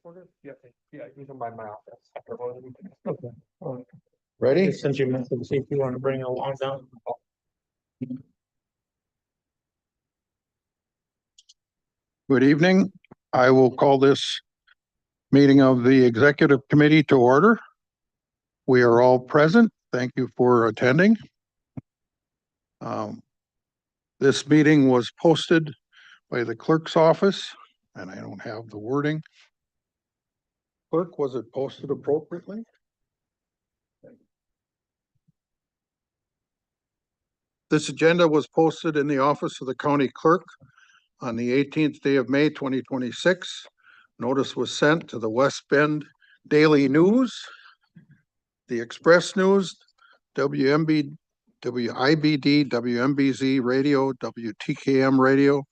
order? Yeah, you can buy my office. Okay. Ready? Send you a message, see if you want to bring it along down. Good evening. I will call this meeting of the Executive Committee to order. We are all present. Thank you for attending. This meeting was posted by the clerk's office, and I don't have the wording. Clerk, was it posted appropriately? This agenda was posted in the office of the county clerk on the 18th day of May, 2026. Notice was sent to the West Bend Daily News, the Express News, WMB, WIBD, WMBZ Radio, WTKM Radio,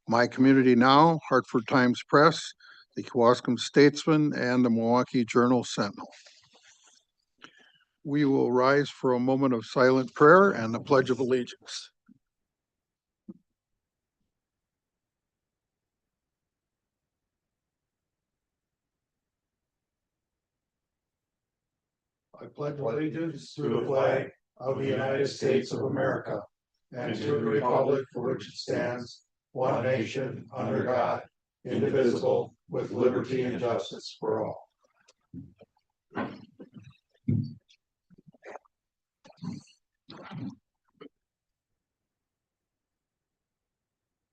My Community Now, Hartford Times Press, the Kewaskum Statesman, and the Milwaukee Journal Sentinel. We will rise for a moment of silent prayer and the Pledge of Allegiance. I pledge allegiance to the flag of the United States of America and to the republic for which it stands, one nation, under God, indivisible, with liberty and justice for all.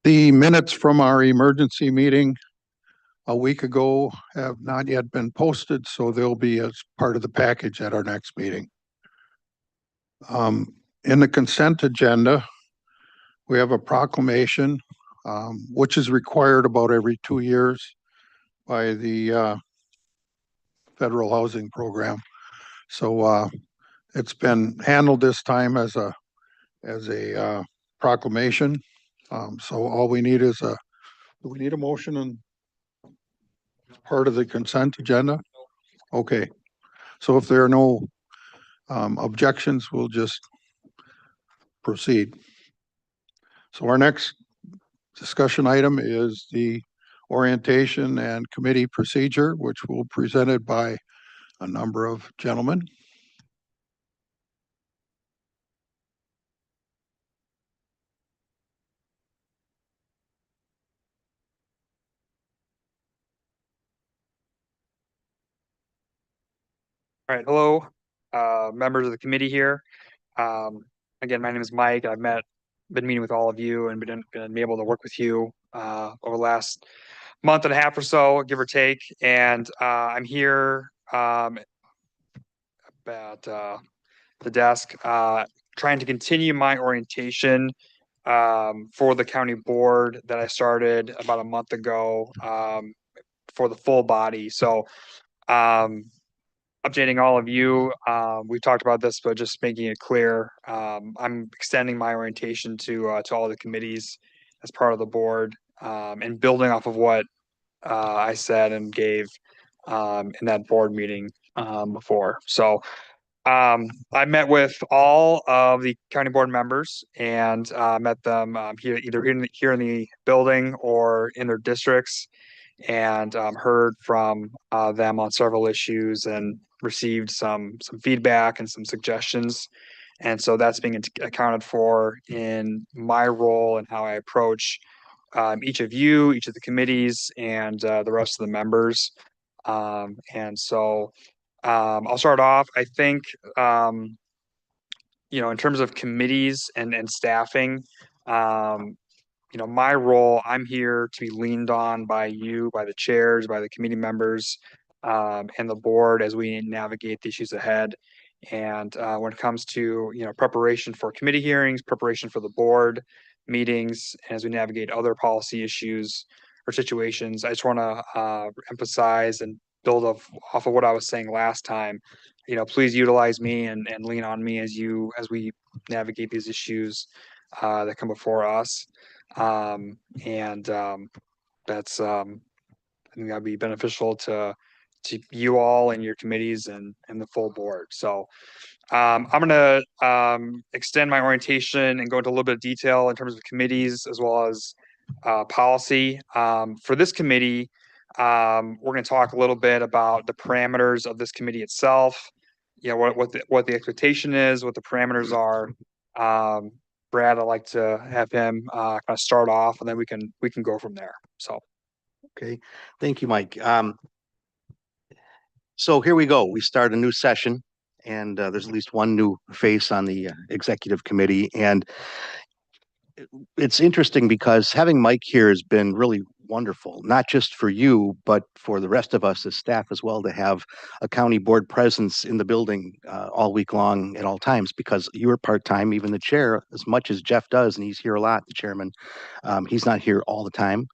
The minutes from our emergency meeting a week ago have not yet been posted, so they'll be as part of the package at our next meeting. In the consent agenda, we have a proclamation, which is required about every 2 years by the federal housing program. So it's been handled this time as a proclamation. So all we need is do we need a motion and part of the consent agenda? Okay. So if there are no objections, we'll just proceed. So our next discussion item is the orientation and committee procedure, which will be presented by a number of gentlemen. All right, hello, members of the committee here. Again, my name is Mike. I've been meeting with all of you and been able to work with you over the last month and a half or so, give or take. And I'm here at the desk trying to continue my orientation for the county board that I started about a month ago for the full body. So updating all of you, we've talked about this, but just making it clear, I'm extending my orientation to all the committees as part of the board, and building off of what I said and gave in that board meeting before. So I met with all of the county board members and met them here in the building or in their districts, and heard from them on several issues and received some feedback and some suggestions. And so that's being accounted for in my role and how I approach each of you, each of the committees, and the rest of the members. And so I'll start off. I think, in terms of committees and staffing, my role, I'm here to be leaned on by you, by the chairs, by the committee members, and the board as we navigate the issues ahead. And when it comes to, preparation for committee hearings, preparation for the board meetings, as we navigate other policy issues or situations, I just want to emphasize and build off of what I was saying last time. Please utilize me and lean on me as we navigate these issues that come before us. That's I think that'd be beneficial to you all and your committees and the full board. So I'm gonna extend my orientation and go into a little bit of detail in terms of committees as well as policy. For this committee, We're going to talk a little bit about the parameters of this committee itself. What the expectation is, what the parameters are. Brad, I'd like to have him kind of start off, and then we can go from there. So. Okay, thank you, Mike. So here we go. We start a new session, and there's at least one new face on the executive committee. And it's interesting because having Mike here has been really wonderful, not just for you, but for the rest of us as staff as well, to have a county board presence in the building all week long at all times, because you're part-time, even the chair, as much as Jeff does, and he's here a lot, the chairman. He's not here all the time,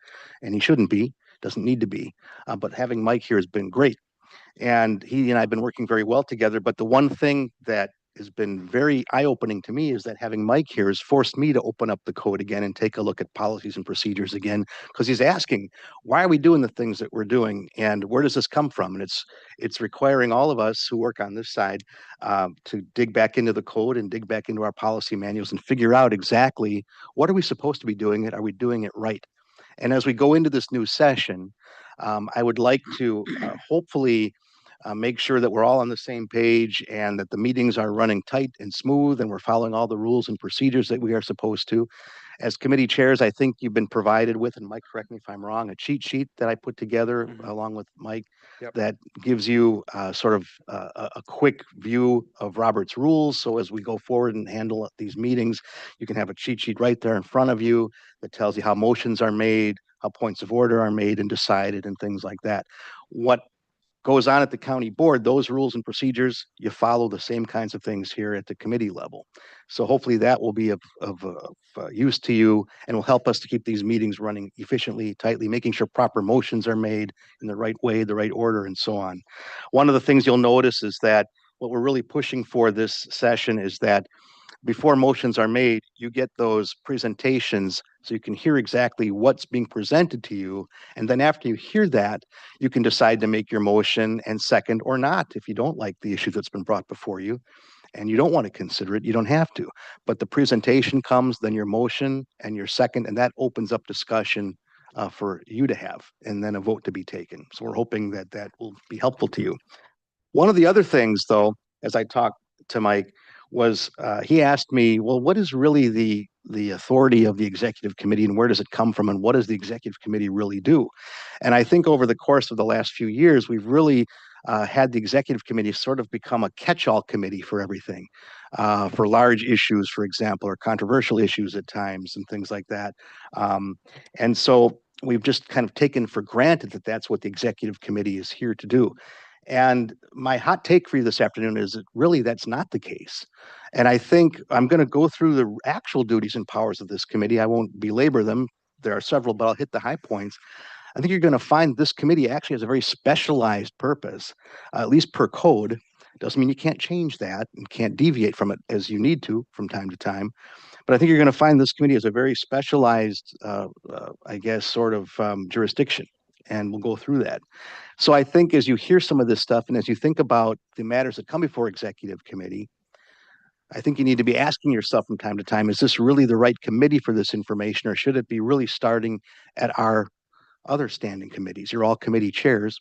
and he shouldn't be, doesn't need to be. But having Mike here has been great. And he and I have been working very well together. But the one thing that has been very eye-opening to me is that having Mike here has forced me to open up the code again and take a look at policies and procedures again, because he's asking, why are we doing the things that we're doing, and where does this come from? And it's requiring all of us who work on this side to dig back into the code and dig back into our policy manuals and figure out exactly what are we supposed to be doing it? Are we doing it right? And as we go into this new session, I would like to hopefully make sure that we're all on the same page and that the meetings are running tight and smooth and we're following all the rules and procedures that we are supposed to. As committee chairs, I think you've been provided with, and Mike, correct me if I'm wrong, a cheat sheet that I put together along with Mike. Yep. That gives you sort of a quick view of Robert's rules. So as we go forward and handle these meetings, you can have a cheat sheet right there in front of you that tells you how motions are made, how points of order are made and decided, and things like that. What goes on at the county board, those rules and procedures, you follow the same kinds of things here at the committee level. So hopefully that will be of use to you and will help us to keep these meetings running efficiently, tightly, making sure proper motions are made in the right way, the right order, and so on. One of the things you'll notice is that what we're really pushing for this session is that before motions are made, you get those presentations so you can hear exactly what's being presented to you. And then after you hear that, you can decide to make your motion and second or not. If you don't like the issue that's been brought before you and you don't want to consider it, you don't have to. But the presentation comes, then your motion and your second, and that opens up discussion for you to have, and then a vote to be taken. So we're hoping that that will be helpful to you. One of the other things, though, as I talked to Mike, was he asked me, well, what is really the authority of the executive committee and where does it come from and what does the executive committee really do? And I think over the course of the last few years, we've really had the executive committee sort of become a catch-all committee for everything, for large issues, for example, or controversial issues at times and things like that. And so we've just kind of taken for granted that that's what the executive committee is here to do. And my hot take for you this afternoon is that really that's not the case. And I think I'm going to go through the actual duties and powers of this committee. I won't belabor them. There are several, but I'll hit the high points. I think you're going to find this committee actually has a very specialized purpose, at least per code. Doesn't mean you can't change that and can't deviate from it as you need to from time to time. But I think you're going to find this committee has a very specialized, I guess, sort of jurisdiction. And we'll go through that. So I think as you hear some of this stuff and as you think about the matters that come before executive committee, I think you need to be asking yourself from time to time, is this really the right committee for this information, or should it be really starting at our other standing committees? You're all committee chairs.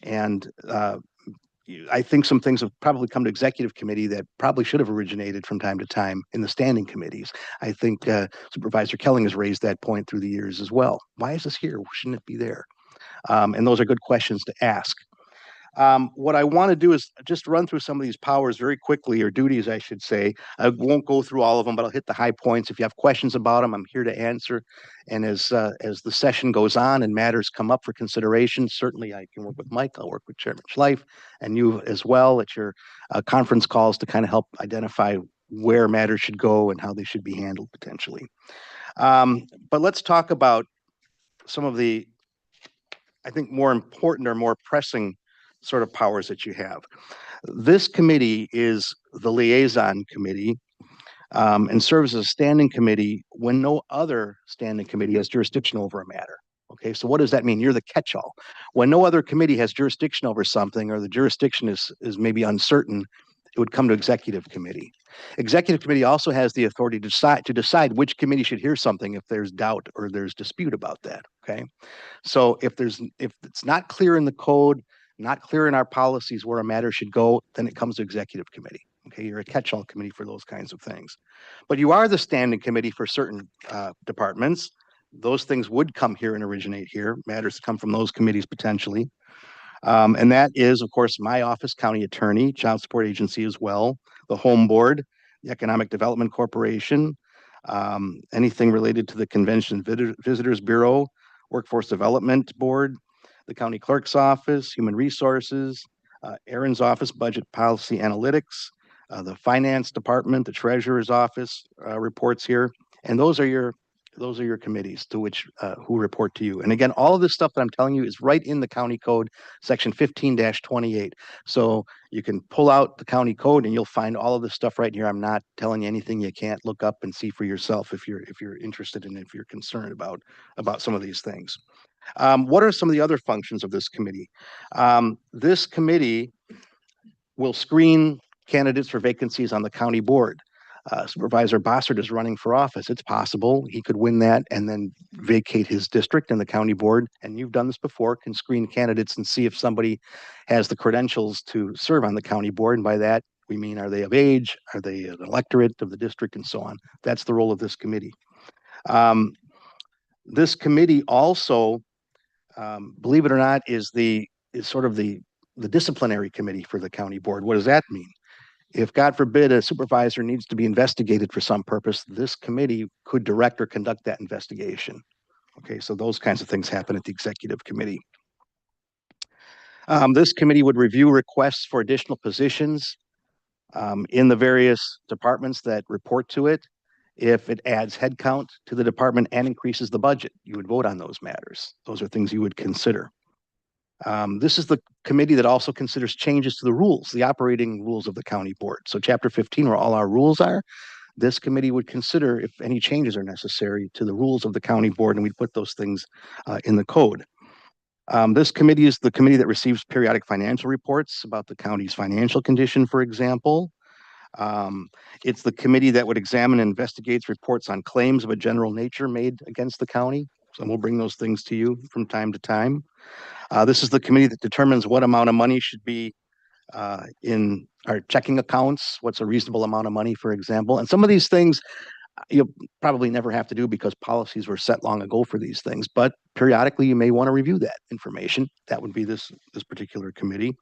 And I think some things have probably come to executive committee that probably should have originated from time to time in the standing committees. I think Supervisor Kelling has raised that point through the years as well. Why is this here? Shouldn't it be there? And those are good questions to ask. What I want to do is just run through some of these powers very quickly, or duties, I should say. I won't go through all of them, but I'll hit the high points. If you have questions about them, I'm here to answer. And as the session goes on and matters come up for consideration, certainly I can work with Mike, I'll work with Chairman Schleif, and you as well at your conference calls to kind of help identify where matters should go and how they should be handled potentially. But let's talk about some of the, I think, more important or more pressing sort of powers that you have. This committee is the liaison committee and serves as a standing committee when no other standing committee has jurisdiction over a matter. Okay, so what does that mean? You're the catch-all. When no other committee has jurisdiction over something, or the jurisdiction is maybe uncertain, it would come to executive committee. Executive committee also has the authority to decide which committee should hear something if there's doubt or there's dispute about that. Okay. So if it's not clear in the code, not clear in our policies where a matter should go, then it comes to executive committee. Okay, you're a catch-all committee for those kinds of things. But you are the standing committee for certain departments. Those things would come here and originate here. Matters come from those committees potentially. And that is, of course, my office, county attorney, child support agency as well, the home board, the Economic Development Corporation, anything related to the Convention Visitors Bureau, Workforce Development Board, the county clerk's office, human resources, Aaron's office, budget policy analytics, the finance department, the treasurer's office reports here. And those are your committees to which who report to you. And again, all of this stuff that I'm telling you is right in the county code, section 15-28. So you can pull out the county code and you'll find all of this stuff right here. I'm not telling you anything you can't look up and see for yourself if you're interested and if you're concerned about some of these things. What are some of the other functions of this committee? This committee will screen candidates for vacancies on the county board. Supervisor Bossert is running for office. It's possible he could win that and then vacate his district, and the county board, and you've done this before, can screen candidates and see if somebody has the credentials to serve on the county board. And by that, we mean, are they of age? Are they an electorate of the district and so on? That's the role of this committee. This committee also, believe it or not, is sort of the disciplinary committee for the county board. What does that mean? If, God forbid, a supervisor needs to be investigated for some purpose, this committee could direct or conduct that investigation. Okay, so those kinds of things happen at the executive committee. This committee would review requests for additional positions in the various departments that report to it. If it adds headcount to the department and increases the budget, you would vote on those matters. Those are things you would consider. This is the committee that also considers changes to the rules, the operating rules of the county board. So chapter 15, where all our rules are, this committee would consider if any changes are necessary to the rules of the county board, and we'd put those things in the code. This committee is the committee that receives periodic financial reports about the county's financial condition, for example. It's the committee that would examine and investigates reports on claims of a general nature made against the county. So we'll bring those things to you from time to time. This is the committee that determines what amount of money should be in our checking accounts, what's a reasonable amount of money, for example. And some of these things you'll probably never have to do because policies were set long ago for these things, but periodically you may want to review that information. That would be this particular committee.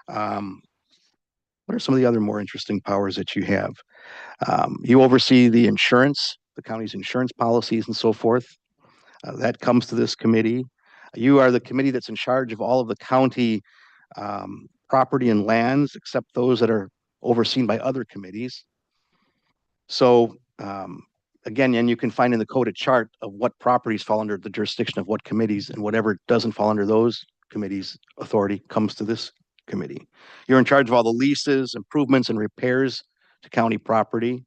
What are some of the other more interesting powers that you have? You oversee the insurance, the county's insurance policies and so forth. That comes to this committee. You are the committee that's in charge of all of the county property and lands, except those that are overseen by other committees. So again, and you can find in the code a chart of what properties fall under the jurisdiction of what committees, and whatever doesn't fall under those committees' authority comes to this committee. You're in charge of all the leases, improvements, and repairs to county property.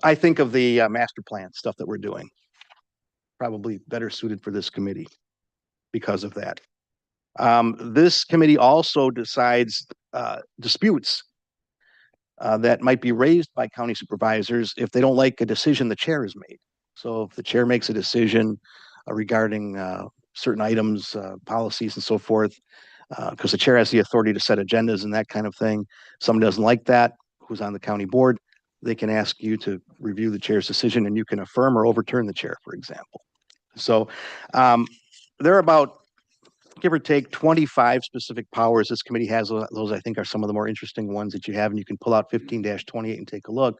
I think of the master plan stuff that we're doing, probably better suited for this committee because of that. This committee also decides disputes that might be raised by county supervisors if they don't like a decision the chair has made. So if the chair makes a decision regarding certain items, policies and so forth, because the chair has the authority to set agendas and that kind of thing, someone doesn't like that, who's on the county board, they can ask you to review the chair's decision and you can affirm or overturn the chair, for example. So there are about, give or take, 25 specific powers this committee has. Those I think are some of the more interesting ones that you have, and you can pull out 15-28 and take a look.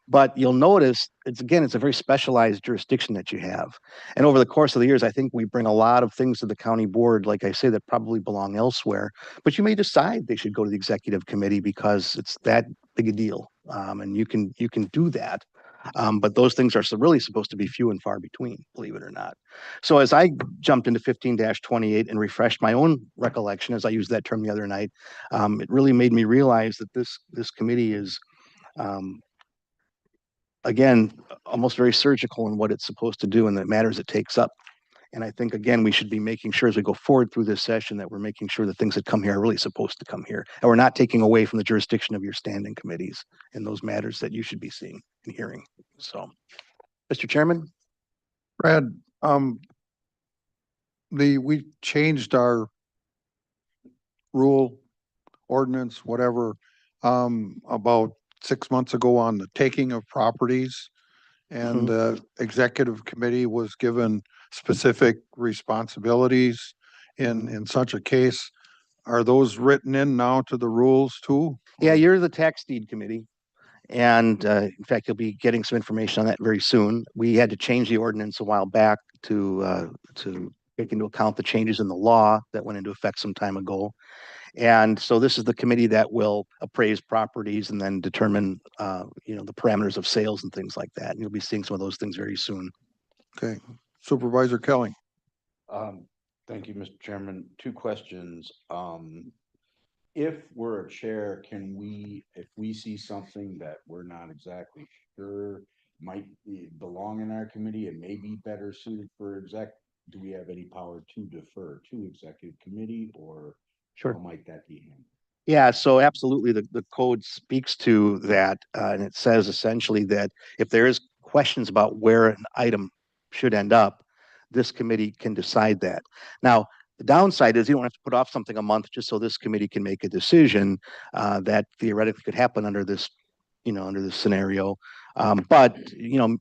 But you'll notice it's a very specialized jurisdiction that you have. And over the course of the years, I think we bring a lot of things to the county board, like I say, that probably belong elsewhere. But you may decide they should go to the executive committee because it's that big a deal. And you can do that. But those things are really supposed to be few and far between, believe it or not. So as I jumped into 15-28 and refreshed my own recollection, as I used that term the other night, it really made me realize that this committee is, again, almost very surgical in what it's supposed to do and the matters it takes up. And I think, again, we should be making sure as we go forward through this session that we're making sure the things that come here are really supposed to come here. And we're not taking away from the jurisdiction of your standing committees and those matters that you should be seeing and hearing. So, Mr. Chairman? Brad, we changed our rule, ordinance, whatever, about 6 months ago on the taking of properties. And the executive committee was given specific responsibilities in such a case. Are those written in now to the rules too? Yeah, you're the tax deed committee. And in fact, you'll be getting some information on that very soon. We had to change the ordinance a while back to take into account the changes in the law that went into effect some time ago. And so this is the committee that will appraise properties and then determine, the parameters of sales and things like that. And you'll be seeing some of those things very soon. Okay, Supervisor Kelly. Thank you, Mr. Chairman. Two questions. If we're a chair, can we, if we see something that we're not exactly sure might belong in our committee and may be better suited for exec, do we have any power to defer to executive committee, or Sure. how might that be handled? Yeah, so absolutely, the code speaks to that, and it says essentially that if there is questions about where an item should end up, this committee can decide that. Now, the downside is you don't have to put off something a month just so this committee can make a decision that theoretically could happen under this, under this scenario. But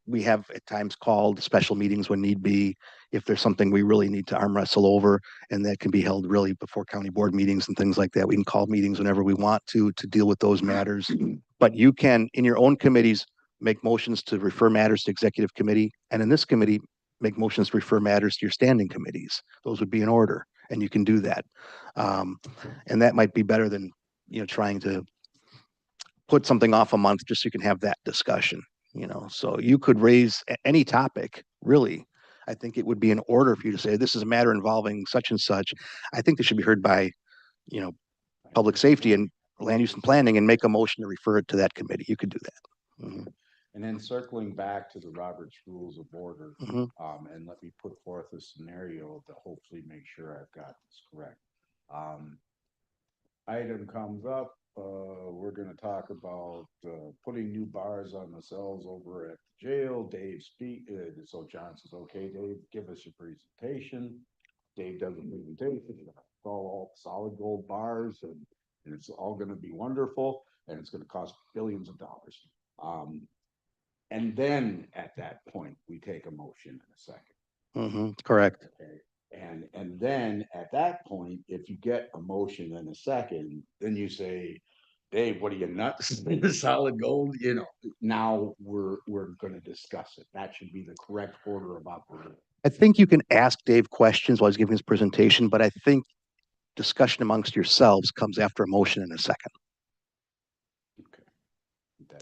we have at times called special meetings when need be, if there's something we really need to arm wrestle over, and that can be held really before county board meetings and things like that. We can call meetings whenever we want to deal with those matters. But you can, in your own committees, make motions to refer matters to executive committee, and in this committee, make motions to refer matters to your standing committees. Those would be in order, and you can do that. And that might be better than, trying to put something off a month just so you can have that discussion, So you could raise any topic, really. I think it would be in order for you to say, this is a matter involving such and such. I think this should be heard by, public safety and land use and planning, and make a motion to refer it to that committee. You could do that. Mhm. And then circling back to the Robert's Rules of Order, Mhm. and let me put forth a scenario to hopefully make sure I've got this correct. Item comes up, we're gonna talk about, putting new bars on the cells over at the jail. Dave so John says, okay, Dave, give us your presentation. Dave does a presentation, it's all solid gold bars, and it's all gonna be wonderful, and it's gonna cost billions of dollars. And then at that point, we take a motion in a second. Mhm. Correct. Okay. And then at that point, if you get a motion in a second, then you say, Dave, what are you nuts? Solid gold, now we're gonna discuss it. That should be the correct order of operations. I think you can ask Dave questions while he's giving his presentation, but I think discussion amongst yourselves comes after a motion in a second. Okay.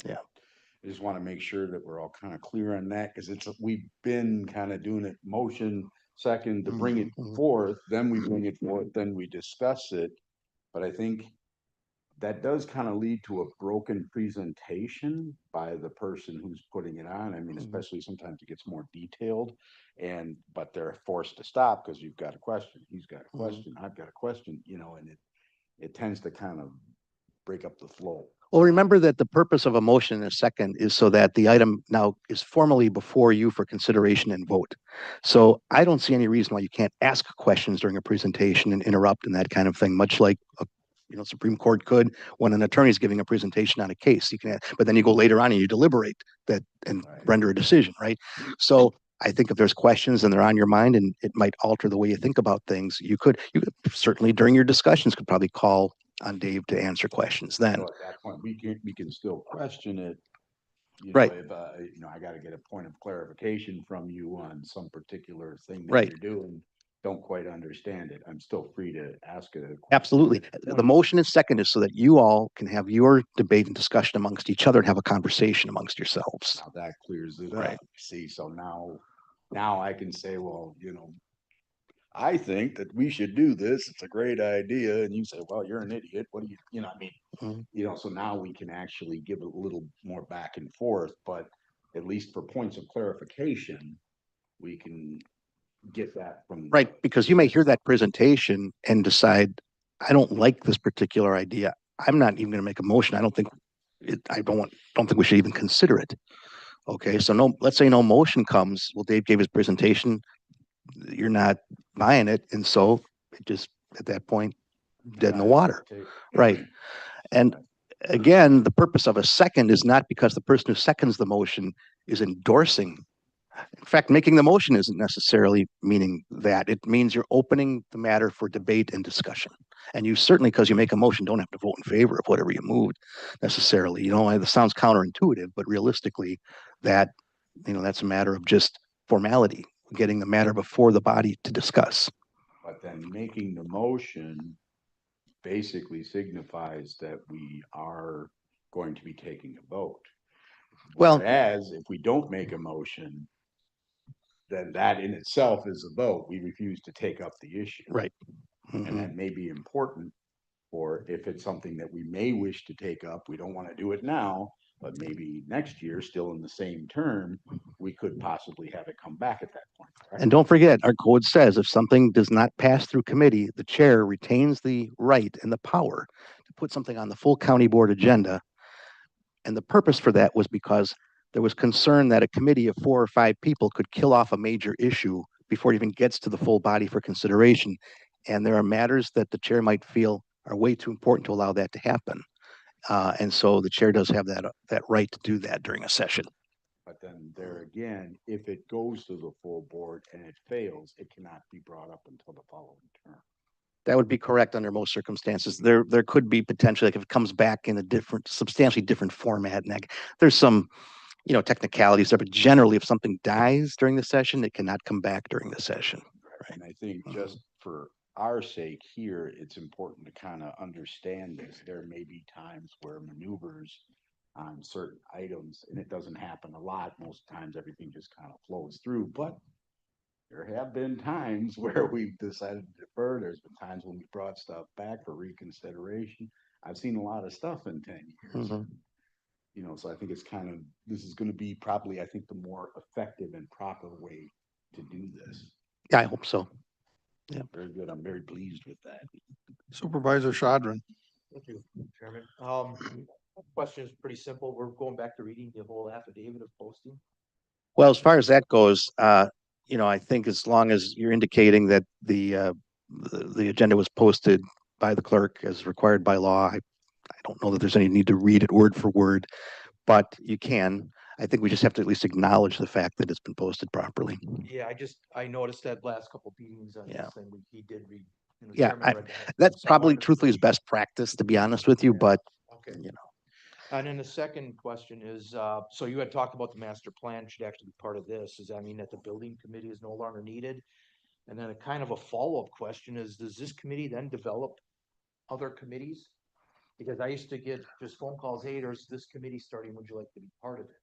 Yeah. I just want to make sure that we're all kind of clear on that, because we've been kind of doing it motion second to bring it Mhm. forth, then we bring it forth, then we discuss it. But I think that does kind of lead to a broken presentation by the person who's putting it on. I mean, Mhm. especially sometimes it gets more detailed, but they're forced to stop because you've got a question, he's got a question, I've got a question, and it tends to kind of break up the flow. Well, remember that the purpose of a motion in a second is so that the item now is formally before you for consideration and vote. So I don't see any reason why you can't ask questions during a presentation and interrupt and that kind of thing, much like Supreme Court could when an attorney is giving a presentation on a case. You can, but then you go later on and you deliberate that and render a decision, right? So I think if there's questions and they're on your mind and it might alter the way you think about things, you could certainly during your discussions could probably call on Dave to answer questions then. So at that point, we can still question it. Right. If I got to get a point of clarification from you on some particular thing that Right. you're doing, don't quite understand it. I'm still free to ask it. Absolutely. The motion is seconded so that you all can have your debate and discussion amongst each other and have a conversation amongst yourselves. Now that clears it Right. up. See, so now I can say, well, I think that we should do this. It's a great idea. And you say, well, you're an idiot. What do Mhm. so now we can actually give a little more back and forth, but at least for points of clarification, we can get that from. Right, because you may hear that presentation and decide, I don't like this particular idea. I'm not even gonna make a motion. I don't think don't think we should even consider it. Okay, so no, let's say no motion comes. Well, Dave gave his presentation. You're not buying it, and so it just, at that point, dead in the water. Right. And again, the purpose of a second is not because the person who seconds the motion is endorsing. In fact, making the motion isn't necessarily meaning that. It means you're opening the matter for debate and discussion. And you certainly, because you make a motion, don't have to vote in favor of whatever you moved necessarily. You know, it sounds counterintuitive, but realistically, that, you know, that's a matter of just formality, getting the matter before the body to discuss. But then making the motion basically signifies that we are going to be taking a vote. Well, Whereas if we don't make a motion, then that in itself is a vote. We refuse to take up the issue. right. And Mhm. that may be important for if it's something that we may wish to take up. We don't want to do it now, but maybe next year, still in the same term, we could possibly have it come back at that point. Correct? And don't forget, our code says if something does not pass through committee, the chair retains the right and the power to put something on the full county board agenda. And the purpose for that was because there was concern that a committee of 4 or 5 people could kill off a major issue before it even gets to the full body for consideration. And there are matters that the chair might feel are way too important to allow that to happen. And so the chair does have that right to do that during a session. But then there again, if it goes to the full board and it fails, it cannot be brought up until the following term. That would be correct under most circumstances. There could be potentially, like if it comes back in a different, substantially different format, and there's some, you know, technicalities there, but generally if something dies during the session, it cannot come back during the session. And I think just for our sake here, it's important to kind of understand this. There may be times where maneuvers on certain items, and it doesn't happen a lot. Most times everything just kind of flows through, but there have been times where we've decided to defer. There's been times when we brought stuff back for reconsideration. I've seen a lot of stuff in 10 years. Mhm. You know, so I think it's kind of, this is going to be probably, I think, the more effective and proper way to do this. Yeah, I hope so. Very good. I'm very pleased with that. Supervisor Shadron. Thank you, Chairman. Question is pretty simple. We're going back to reading the whole affidavit of posting. Well, as far as that goes, you know, I think as long as you're indicating that the agenda was posted by the clerk as required by law, I don't know that there's any need to read it word for word, but you can. I think we just have to at least acknowledge the fact that it's been posted properly. Yeah, I noticed that last couple meetings on Yeah. this, and he did read. the Yeah, chairman read that. That's So I probably wondered- truthfully is best practice, to be honest with you, Yeah. but Okay. you know. And then the second question is, so you had talked about the master plan should actually be part of this. Does that mean that the building committee is no longer needed? And then a kind of a follow-up question is, does this committee then develop other committees? Because I used to get just phone calls, hey, there's this committee starting, would you like to be part of it?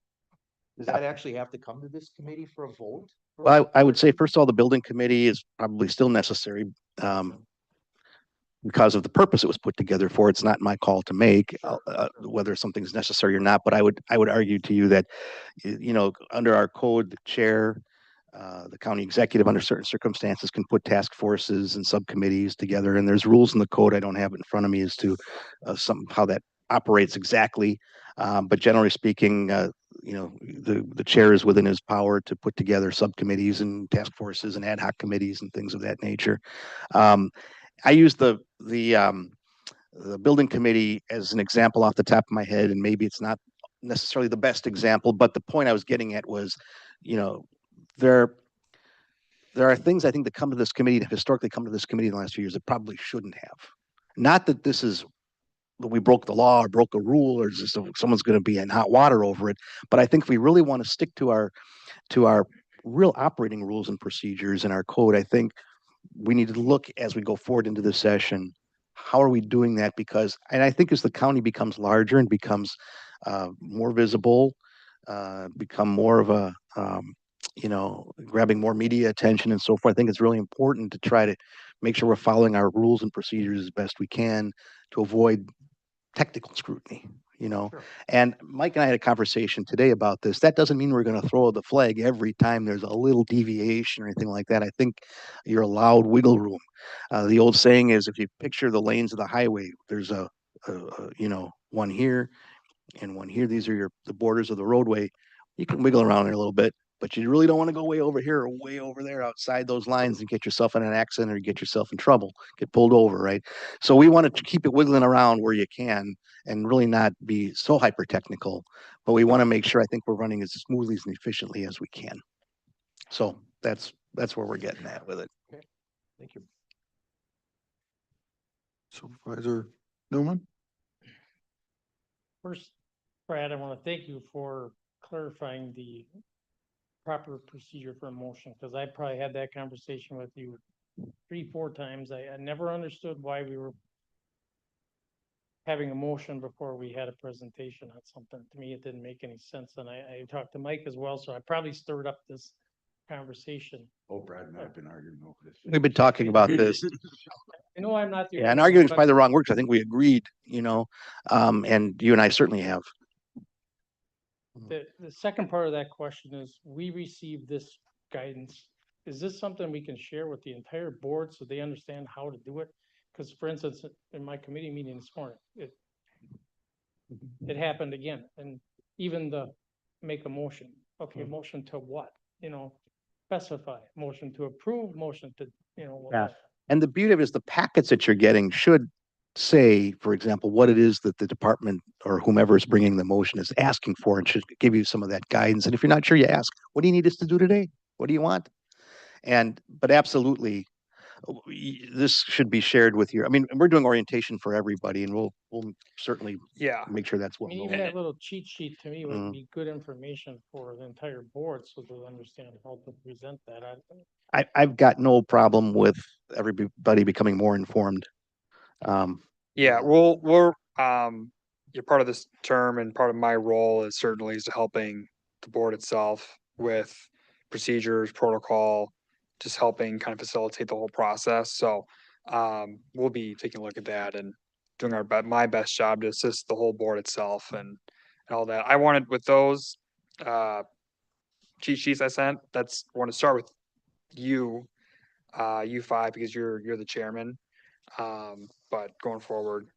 Does that actually have to come to this committee for a vote? Well, I would say, first of all, the building committee is probably still necessary. Because of the purpose it was put together for. It's not my call to make whether something's necessary or not, but I would argue to you that, you know, under our code, the chair, the county executive under certain circumstances can put task forces and subcommittees together, and there's rules in the code. I don't have it in front of me as to how that operates exactly. But generally speaking, you know, the chair is within his power to put together subcommittees and task forces and ad hoc committees and things of that nature. I use the building committee as an example off the top of my head, and maybe it's not necessarily the best example, but the point I was getting at was, you know, there are things I think that come to this committee, have historically come to this committee in the last few years that probably shouldn't have. Not that this is that we broke the law or broke a rule or just someone's going to be in hot water over it, but I think if we really want to stick to our real operating rules and procedures in our code, I think we need to look as we go forward into this session, how are we doing that? Because, and I think as the county becomes larger and becomes more visible, become more of a, you know, grabbing more media attention and so forth, I think it's really important to try to make sure we're following our rules and procedures as best we can to avoid technical scrutiny. you know? Sure. And Mike and I had a conversation today about this. That doesn't mean we're gonna throw the flag every time there's a little deviation or anything like that. I think you're allowed wiggle room. The old saying is, if you picture the lanes of the highway, there's you know, one here and one here. These are the borders of the roadway. You can wiggle around there a little bit, but you really don't want to go way over here or way over there outside those lines and get yourself in an accident or get yourself in trouble, get pulled over, right? So we want to keep it wiggling around where you can and really not be so hyper technical, but we want to make sure, I think we're running as smoothly and efficiently as we can. So that's where we're getting at with it. Thank you. Supervisor Newman? First, Brad, I want to thank you for clarifying the proper procedure for a motion, because I probably had that conversation with you 3-4 times. I never understood why we were having a motion before we had a presentation on something. To me, it didn't make any sense, and I talked to Mike as well, so I probably stirred up this conversation. Oh, Brad and I have been arguing over this. We've been talking about this. I know I'm not the Yeah, only and one, arguing is but- probably the wrong word, 'cause I think we agreed, you know, and you and I certainly have. The second part of that question is, we received this guidance. Is this something we can share with the entire board so they understand how to do it? Because for instance, in my committee meeting this morning, it happened again, and even the make a motion, okay, motion to what? You know, specify, motion to approve, motion to, you know. Yeah. And the beauty of it is the packets that you're getting should say, for example, what it is that the department or whomever is bringing the motion is asking for, and should give you some of that guidance. And if you're not sure, you ask, what do you need us to do today? What do you want? But absolutely, this should be shared with your, I mean, we're doing orientation for everybody, and we'll certainly Yeah. make sure that's I well mean, known. even that little cheat sheet to me would Mhm. be good information for the entire board, so they'll understand how to present that. I've got no problem with everybody becoming more informed. Yeah, you're part of this term, and part of my role is certainly is helping the board itself with procedures, protocol, just helping kind of facilitate the whole process. So we'll be taking a look at that and doing my best job to assist the whole board itself and all that. I wanted with those cheat sheets I sent, I want to start with you, you five, because you're the chairman. But going forward,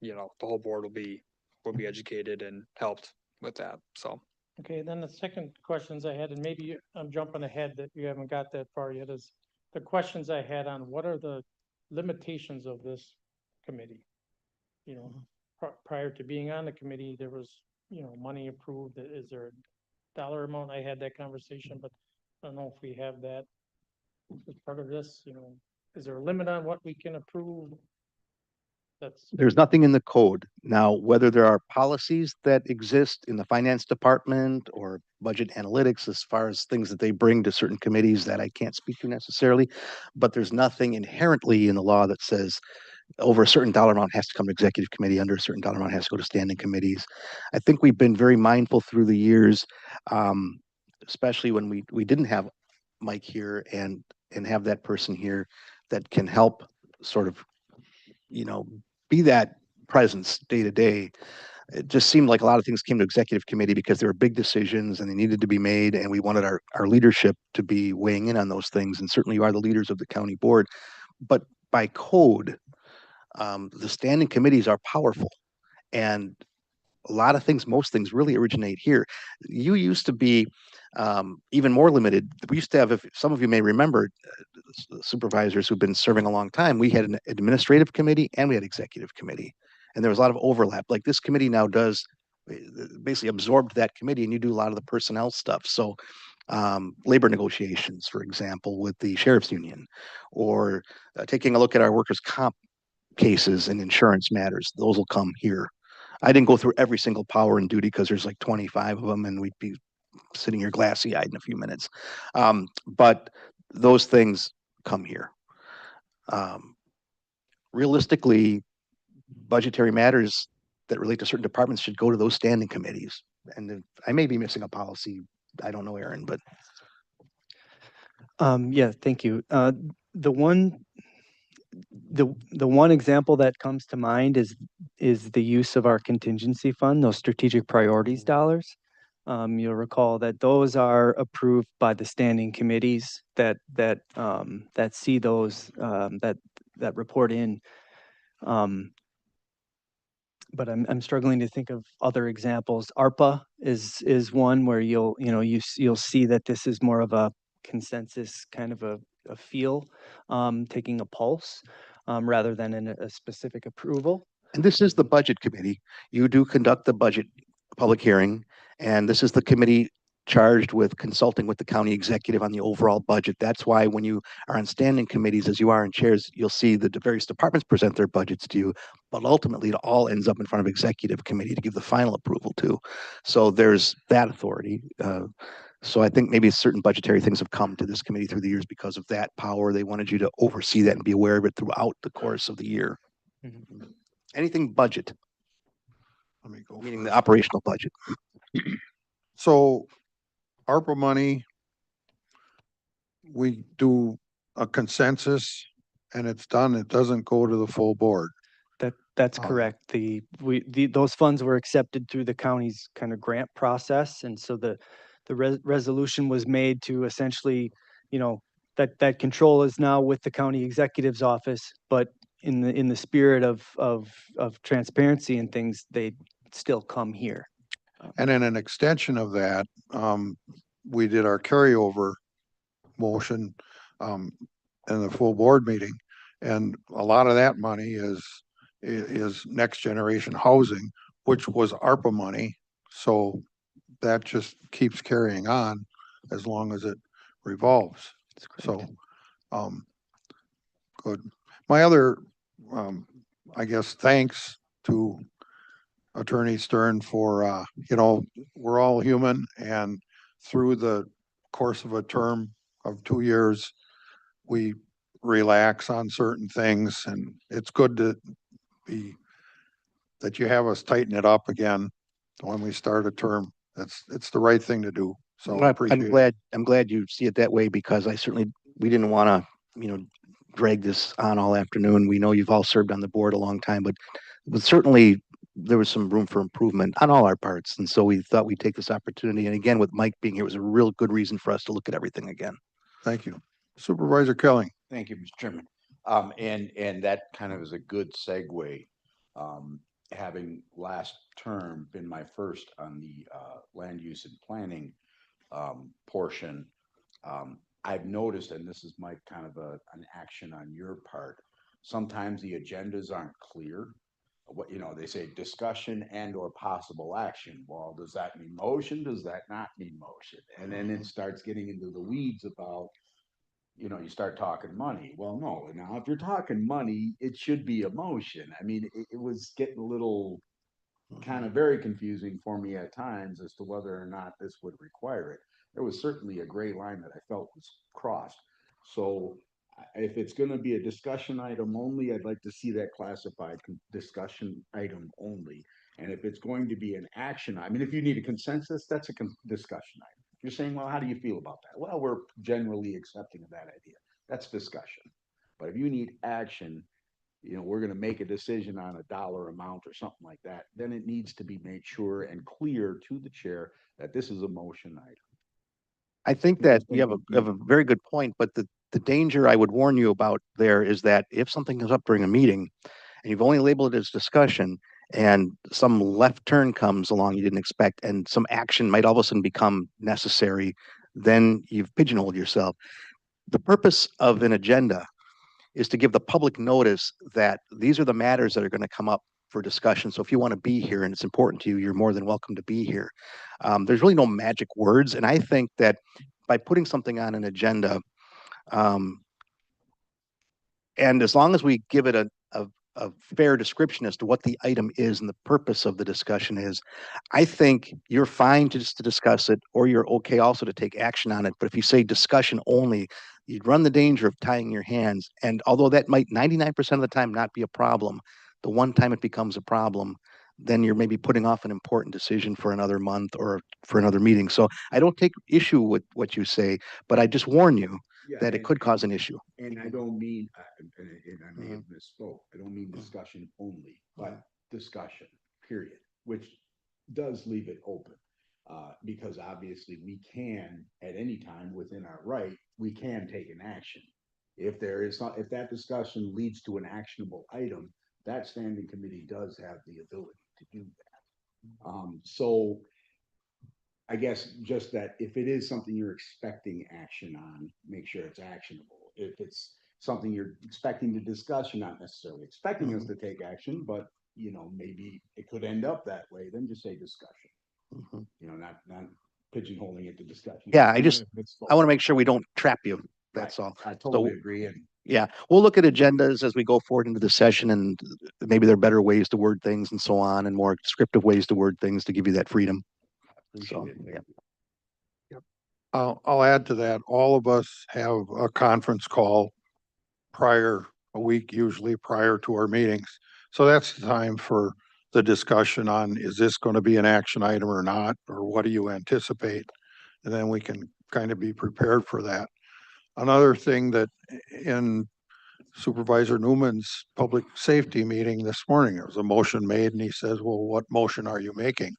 you know, the whole board will be educated and helped with that. So Okay, then the second questions I had, and maybe I'm jumping ahead that you haven't got that far yet, is the questions I had on what are the limitations of this committee? You know, prior to being on the committee, there was, you know, money approved. Is there a dollar amount? I had that conversation, but I don't know if we have that as part of this, you know, is there a limit on what we can approve? There's nothing in the code. Now, whether there are policies that exist in the finance department or budget analytics as far as things that they bring to certain committees, that I can't speak to necessarily, but there's nothing inherently in the law that says over a certain dollar amount has to come to executive committee, under a certain dollar amount has to go to standing committees. I think we've been very mindful through the years, especially when we didn't have Mike here and have that person here that can help sort of, you know, be that presence day to day. It just seemed like a lot of things came to executive committee because there were big decisions and they needed to be made, and we wanted our leadership to be weighing in on those things. And certainly you are the leaders of the county board, but by code, the standing committees are powerful, and a lot of things, most things really originate here. You used to be even more limited. We used to have, if some of you may remember, supervisors who've been serving a long time, we had an administrative committee and we had executive committee. And there was a lot of overlap. Like this committee now does, basically absorbed that committee, and you do a lot of the personnel stuff. So labor negotiations, for example, with the sheriff's union, or taking a look at our workers' comp cases and insurance matters, those will come here. I didn't go through every single power and duty because there's like 25 of them, and we'd be sitting here glassy eyed in a few minutes. But those things come here. Realistically, budgetary matters that relate to certain departments should go to those standing committees. And I may be missing a policy. I don't know, Aaron, but Yeah, thank you. The one the one example that comes to mind is the use of our contingency fund, those strategic priorities dollars. You'll recall that those are approved by the standing committees that see those, that report in. But I'm struggling to think of other examples. ARPA is one where you'll see that this is more of a consensus kind of a feel, taking a pulse, rather than in a specific approval. And this is the budget committee. You do conduct the budget public hearing, and this is the committee charged with consulting with the county executive on the overall budget. That's why when you are on standing committees, as you are in chairs, you'll see the various departments present their budgets to you, but ultimately it all ends up in front of executive committee to give the final approval to. So there's that authority. So I think maybe certain budgetary things have come to this committee through the years because of that power. They wanted you to oversee that and be aware of it throughout the course of the year. Mhm. Anything budget, Let me go. meaning the operational budget. So ARPA money, we do a consensus and it's done. It doesn't go to the full board. That's Um, correct. Those funds were accepted through the county's kind of grant process, and so the resolution was made to essentially, that control is now with the county executive's office, but in the spirit of transparency and things, they still come here. And in an extension of that, we did our carryover motion, in the full board meeting. And a lot of that money is next generation housing, which was ARPA money. So that just keeps carrying on as long as it revolves. That's correct. So, good. My other, I guess, thanks to Attorney Stern for, we're all human, and through the course of a term of 2 years, we relax on certain things, and it's good to that you have us tighten it up again when we start a term. It's the right thing to do. So I appreciate it. I'm glad you see it that way, because we didn't want to, drag this on all afternoon. We know you've all served on the board a long time, but certainly there was some room for improvement on all our parts. And so we thought we'd take this opportunity. And again, with Mike being here, it was a real good reason for us to look at everything again. Thank you. Supervisor Kelly. Thank you, Mr. Chairman. And that kind of is a good segue. Having last term been my first on the land use and planning portion, I've noticed, and this is my kind of an action on your part, sometimes the agendas aren't clear. What, they say discussion and or possible action. Well, does that mean motion? Does that not mean motion? And then it starts getting into the weeds about, you start talking money. Well, no, now if you're talking money, it should be a motion. I mean, it was getting a little kind of very confusing for me at times as to whether or not this would require it. There was certainly a gray line that I felt was crossed. So if it's going to be a discussion item only, I'd like to see that classified discussion item only. And if it's going to be an action, I mean, if you need a consensus, that's a discussion item. You're saying, well, how do you feel about that? Well, we're generally accepting of that idea. That's discussion. But if you need action, we're going to make a decision on a dollar amount or something like that, then it needs to be made sure and clear to the chair that this is a motion item. I think that you have a very good point, but the danger I would warn you about there is that if something comes up during a meeting and you've only labeled it as discussion, and some left turn comes along you didn't expect, and some action might all of a sudden become necessary, then you've pigeonholed yourself. The purpose of an agenda is to give the public notice that these are the matters that are going to come up for discussion. So if you want to be here and it's important to you, you're more than welcome to be here. There's really no magic words. And I think that by putting something on an agenda, and as long as we give it a fair description as to what the item is and the purpose of the discussion is, I think you're fine just to discuss it, or you're okay also to take action on it. But if you say discussion only, you'd run the danger of tying your hands. And although that might 99% of the time not be a problem, the one time it becomes a problem, then you're maybe putting off an important decision for another month or for another meeting. So I don't take issue with what you say, but I just warn you Yeah, that it and- could cause an issue. And I don't mean, and I may Mm-hmm. have misspoke, I don't mean discussion only, but discussion, period, which does leave it open. Because obviously we can, at any time within our right, we can take an action. If there is, if that discussion leads to an actionable item, that standing committee does have the ability to do that. So I guess just that if it is something you're expecting action on, make sure it's actionable. If it's something you're expecting to discuss, you're not necessarily expecting us to take action, but you know, maybe it could end up that way, then just say discussion. Mhm. You know, not pigeonholing it to discussion. Yeah, might have I misspoke. want to make sure we don't trap you. Right. That's all. I totally agree, and Yeah, we'll look at agendas as we go forward into the session, and maybe there are better ways to word things and so on, and more descriptive ways to word things to give you that freedom. So, appreciate it. yeah. I'll add to that. All of us have a conference call a week usually prior to our meetings. So that's the time for the discussion on, is this going to be an action item or not? Or what do you anticipate? And then we can kind of be prepared for that. Another thing that in Supervisor Newman's public safety meeting this morning, there was a motion made and he says, well, what motion are you making?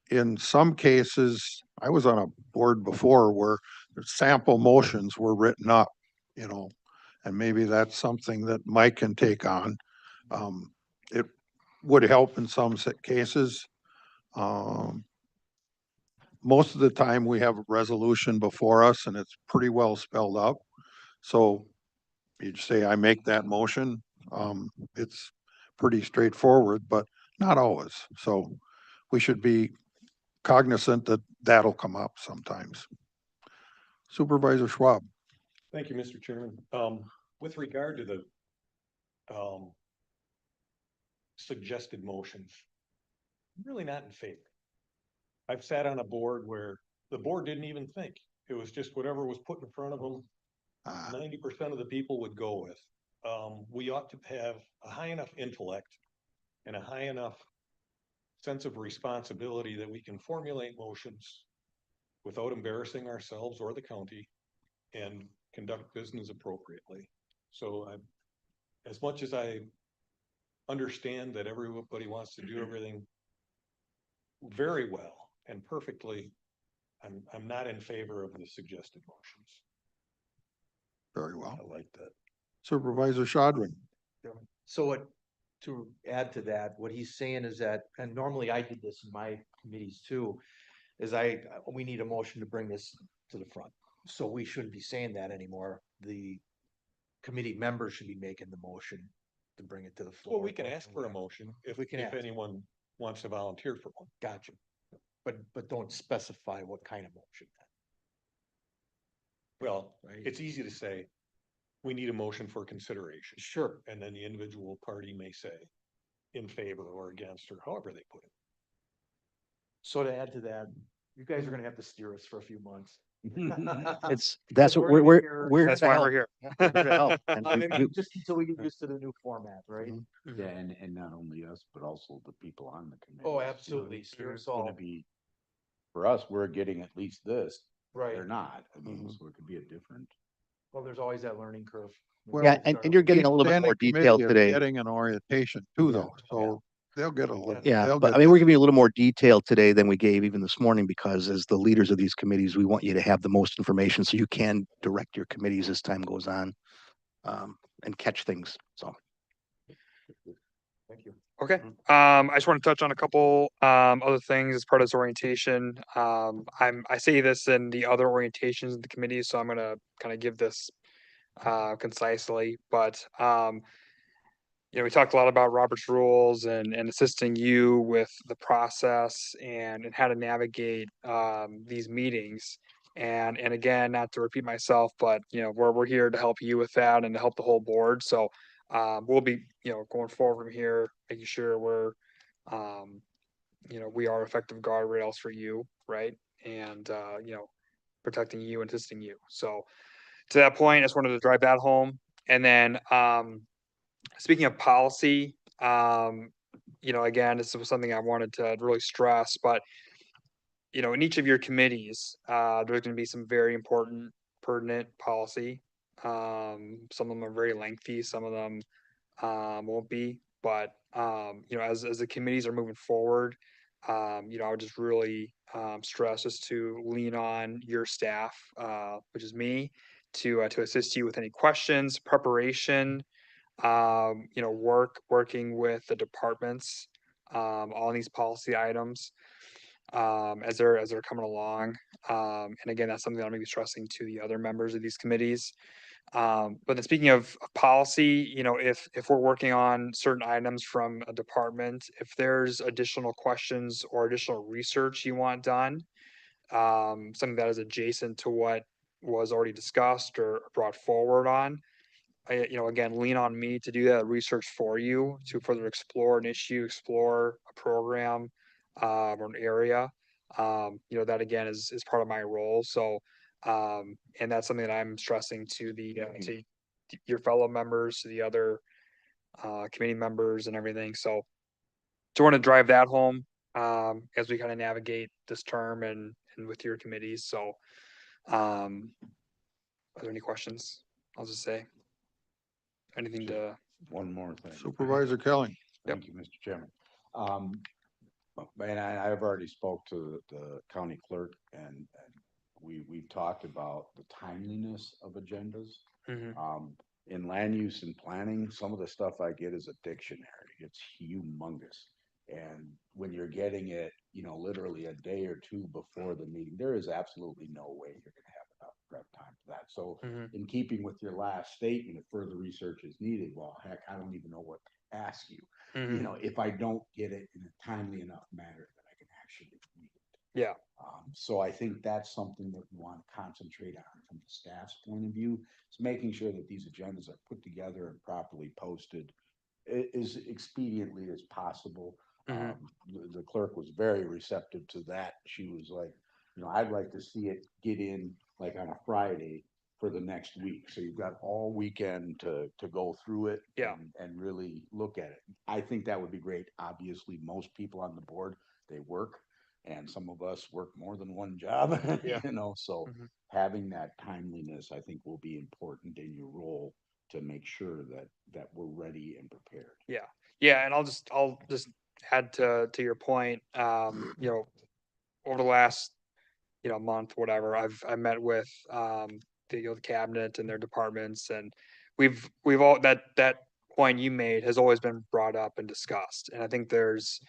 In some cases, I was on a board before where the sample motions were written up, you know, and maybe that's something that Mike can take on. It would help in some cases. Most of the time we have a resolution before us and it's pretty well spelled out. So you'd say, I make that motion. It's pretty straightforward, but not always. So we should be cognizant that that'll come up sometimes. Supervisor Schwab. Thank you, Mr. Chairman. With regard to the suggested motions, I'm really not in favor. I've sat on a board where the board didn't even think. It was just whatever was put in front of them, 90% of the people would go with. We ought to have a high enough intellect and a high enough sense of responsibility that we can formulate motions without embarrassing ourselves or the county and conduct business appropriately. So as much as I understand that everybody wants to do everything very well and perfectly, I'm not in favor of the suggested motions. Very well. I like that. Supervisor Shadrin. So to add to that, what he's saying is that, and normally I did this in my committees too, is we need a motion to bring this to the front. So we shouldn't be saying that anymore. The committee members should be making the motion to bring it to the floor. Well, we can ask for a motion if ask. anyone wants to volunteer for one. Gotcha. But don't specify what kind of motion. Well, Right. it's easy to say, we need a motion for consideration. Sure. And then the individual party may say in favor or against, or however they put it. So to add to that, you guys are gonna have to steer us for a few months. That's what We're we're here- we're here That's to why help. we're here. We're here to help. And I we- mean, just until we get used to the new format, right? Mhm. Yeah, and not only us, but also the people on the committee. Oh, absolutely. Steer us all. Gonna be, for us, we're getting at least this, Right. they're not, I mean, Mhm. so it could be a different. Well, there's always that learning curve. Well, Yeah, and you're getting a little bit Standing more committee detail is today. Getting an orientation too, though, so they'll get a little. Yeah, they'll but get I mean, we're that. giving you a little more detail today than we gave even this morning, because as the leaders of these committees, we want you to have the most information so you can direct your committees as time goes on, and catch things. So, Thank you. Okay, I just want to touch on a couple other things as part of this orientation. I say this in the other orientations of the committee, so I'm gonna kind of give this concisely, but you know, we talked a lot about Robert's rules and assisting you with the process and how to navigate these meetings. And again, not to repeat myself, but you know, we're here to help you with that and to help the whole board. So we'll be, you know, going forward from here, making sure we're you know, we are effective guardrails for you, right? And you know, protecting you and assisting you. So to that point, I just wanted to drive that home. And then speaking of policy, you know, again, this was something I wanted to really stress, but you know, in each of your committees, there's going to be some very important pertinent policy. Some of them are very lengthy, some of them won't be, but you know, as the committees are moving forward, you know, I would just really stress just to lean on your staff, which is me, to assist you with any questions, preparation, you know, working with the departments on these policy items as they're coming along. And again, that's something that I'm gonna be stressing to the other members of these committees. But then speaking of policy, you know, if we're working on certain items from a department, if there's additional questions or additional research you want done, something that is adjacent to what was already discussed or brought forward on, you know, again, lean on me to do that research for you to further explore an issue, explore a program, or an area. You know, that again is part of my role. So, and that's something that I'm stressing to to your fellow members, to the other, committee members and everything. So, to want to drive that home, as we kind of navigate this term and with your committees. So, are there any questions? I'll just say. Anything to, One more thing. Supervisor Kelly. Thank you, Mr. Chairman. And I've already spoke to the county clerk and we've talked about the timeliness of agendas. Mhm. In land use and planning, some of the stuff I get is a dictionary. It's humongous. And when you're getting it, you know, literally a day or two before the meeting, there is absolutely no way you're gonna have enough prep time for that. So Mhm. in keeping with your last statement, if further research is needed, well, heck, I don't even know what to ask you. You Mhm. know, if I don't get it in a timely enough manner that I can actually read it. Yeah. So I think that's something that we want to concentrate on from the staff's point of view. Is making sure that these agendas are put together and properly posted as expediently as possible. Mhm. The clerk was very receptive to that. She was like, you know, I'd like to see it get in like on a Friday for the next week. So you've got all weekend to go through it. Yeah. And really look at it. I think that would be great. Obviously, most people on the board, they work. And some of us work more than one job, Yeah. you know, so Mhm. having that timeliness, I think will be important in your role to make sure that we're ready and prepared. Yeah, and I'll just add to your point, you know, over the last, you know, month, whatever, I met with the, you know, the cabinet and their departments, and we've all that point you made has always been brought up and discussed. And I think there's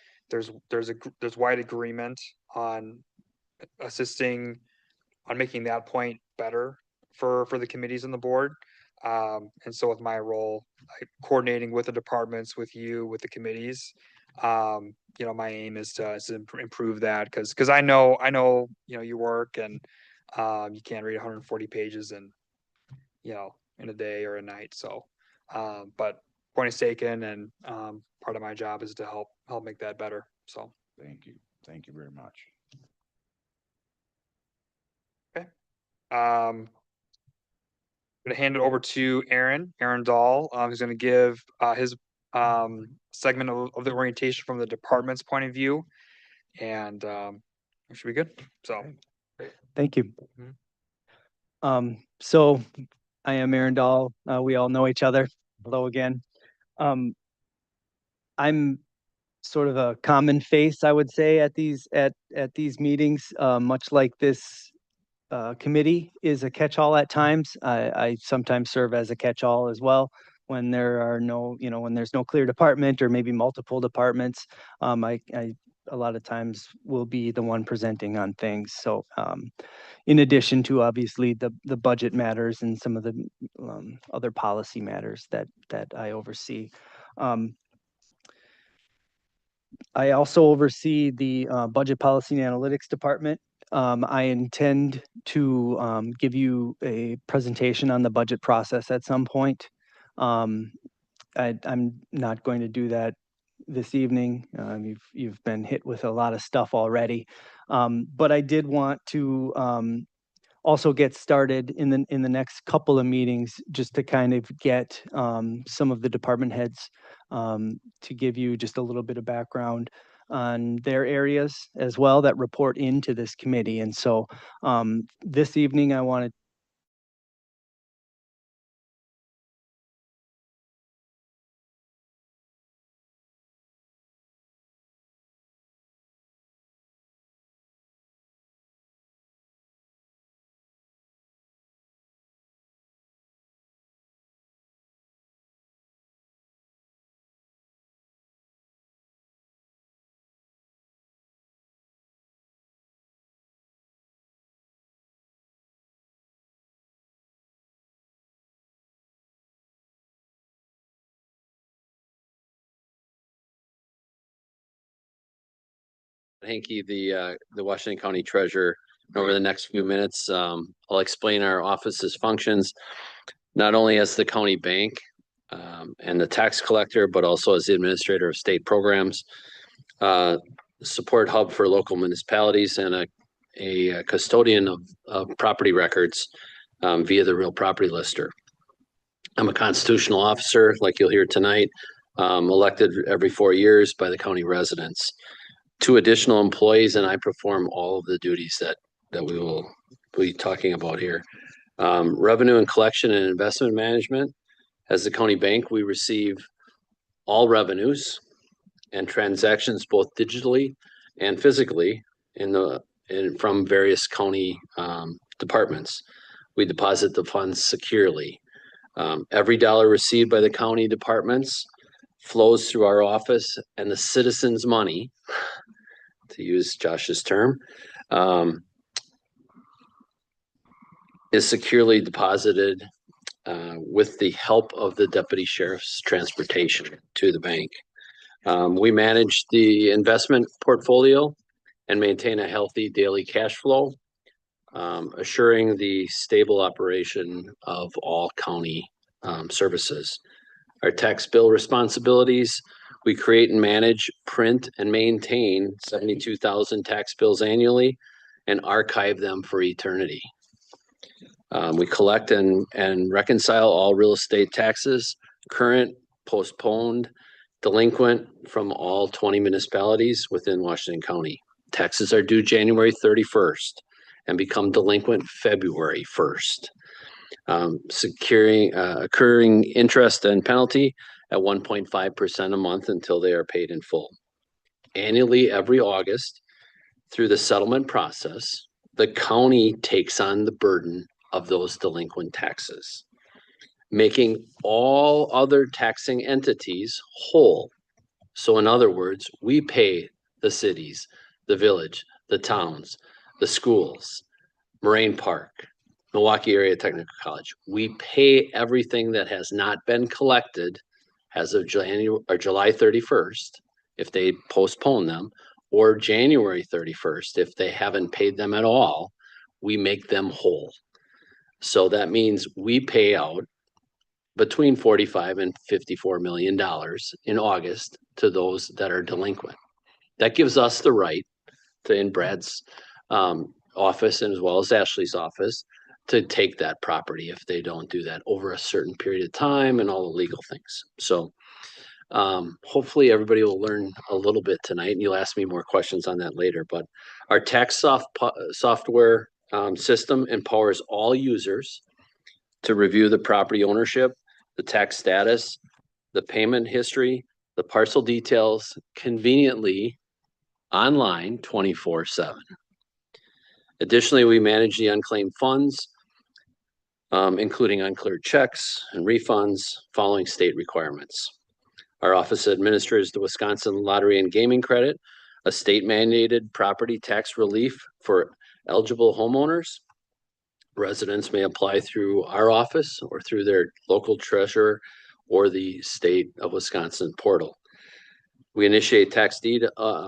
wide agreement on assisting on making that point better for the committees and the board. And so with my role, like coordinating with the departments, with you, with the committees, you know, my aim is to improve that because I know, you know, you work and you can't read 140 pages in, you know, in a day or a night. So, but point is taken, and part of my job is to help make that better. So, Thank you. Thank you very much. um, gonna hand it over to Aaron Dahl, who's gonna give his segment of the orientation from the department's point of view. And it should be good. So, Thank you. Mhm. So I am Aaron Dahl. We all know each other. Hello again. I'm sort of a common face, I would say, at these meetings, much like this committee is a catch-all at times. I sometimes serve as a catch-all as well when there are no, you know, when there's no clear department or maybe multiple departments. I a lot of times will be the one presenting on things. So in addition to obviously the budget matters and some of the other policy matters that I oversee. I also oversee the Budget Policy and Analytics Department. I intend to give you a presentation on the budget process at some point. I'm not going to do that this evening. You've been hit with a lot of stuff already, but I did want to also get started in the next couple of meetings just to kind of get some of the department heads to give you just a little bit of background on their areas as well that report into this committee. And so this evening I wanted Hanky, the Washington County Treasurer. Over the next few minutes, I'll explain our office's functions, not only as the county bank and the tax collector, but also as the administrator of state programs, support hub for local municipalities, and a custodian of property records via the real property lister. I'm a constitutional officer, like you'll hear tonight, elected every 4 years by the county residents. 2 additional employees, and I perform all of the duties that we will be talking about here. Revenue and collection and investment management. As the county bank, we receive all revenues and transactions both digitally and physically from various county departments. We deposit the funds securely. Every dollar received by the county departments flows through our office, and the citizens' money, to use Josh's term, is securely deposited with the help of the deputy sheriff's transportation to the bank. We manage the investment portfolio and maintain a healthy daily cash flow, assuring the stable operation of all county services. Our tax bill responsibilities: we create and manage, print, and maintain 72,000 tax bills annually and archive them for eternity. We collect and reconcile all real estate taxes, current, postponed, delinquent, from all 20 municipalities within Washington County. Taxes are due January 31st and become delinquent February 1st. Accruing interest and penalty at 1.5% a month until they are paid in full. Annually, every August, through the settlement process, the county takes on the burden of those delinquent taxes, making all other taxing entities whole. So in other words, we pay the cities, the village, the towns, the schools, Moraine Park, Milwaukee Area Technical College. We pay everything that has not been collected as of July 31st, if they postpone them, or January 31st, if they haven't paid them at all. We make them whole. So that means we pay out between $45 and $54 million in August to those that are delinquent. That gives us the right to, in Brad's office, and as well as Ashley's office, to take that property if they don't do that over a certain period of time and all the legal things. So hopefully everybody will learn a little bit tonight, and you'll ask me more questions on that later. But our tax software system empowers all users to review the property ownership, the tax status, the payment history, the parcel details conveniently online 24/7. Additionally, we manage the unclaimed funds, including uncleared checks and refunds following state requirements. Our office administers the Wisconsin Lottery and Gaming Credit, a state mandated property tax relief for eligible homeowners. Residents may apply through our office or through their local treasurer or the state of Wisconsin portal. We initiate tax deed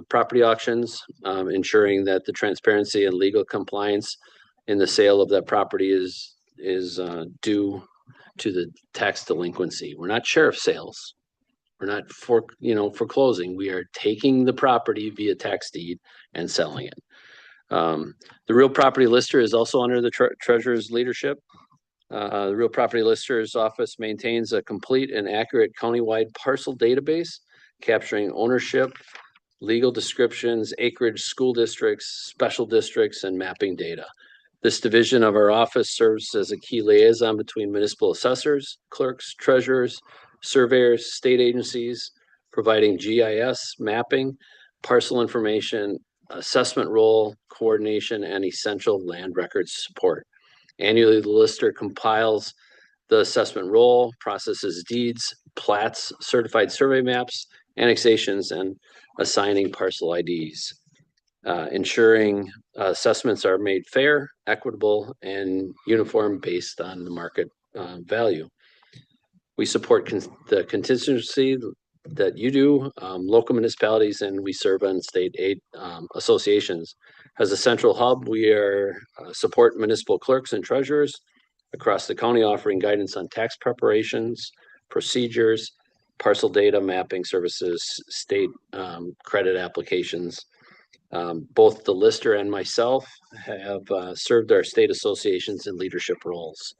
property auctions, ensuring that the transparency and legal compliance in the sale of that property is due to the tax delinquency. We're not sheriff sales. We're not foreclosing. We are taking the property via tax deed and selling it. The real property lister is also under the treasurer's leadership. The real property lister's office maintains a complete and accurate countywide parcel database capturing ownership, legal descriptions, acreage, school districts, special districts, and mapping data. This division of our office serves as a key liaison between municipal assessors, clerks, treasurers, surveyors, state agencies, providing GIS mapping, parcel information, assessment role, coordination, and essential land records support. Annually, the lister compiles the assessment roll, processes deeds, plats, certified survey maps, annexations, and assigning parcel IDs, ensuring assessments are made fair, equitable, and uniform based on the market value. We support the contingency that you do, local municipalities, and we serve on state aid associations. As a central hub, we support municipal clerks and treasurers across the county, offering guidance on tax preparations, procedures, parcel data mapping services, state credit applications. Both the lister and myself have served our state associations in leadership roles.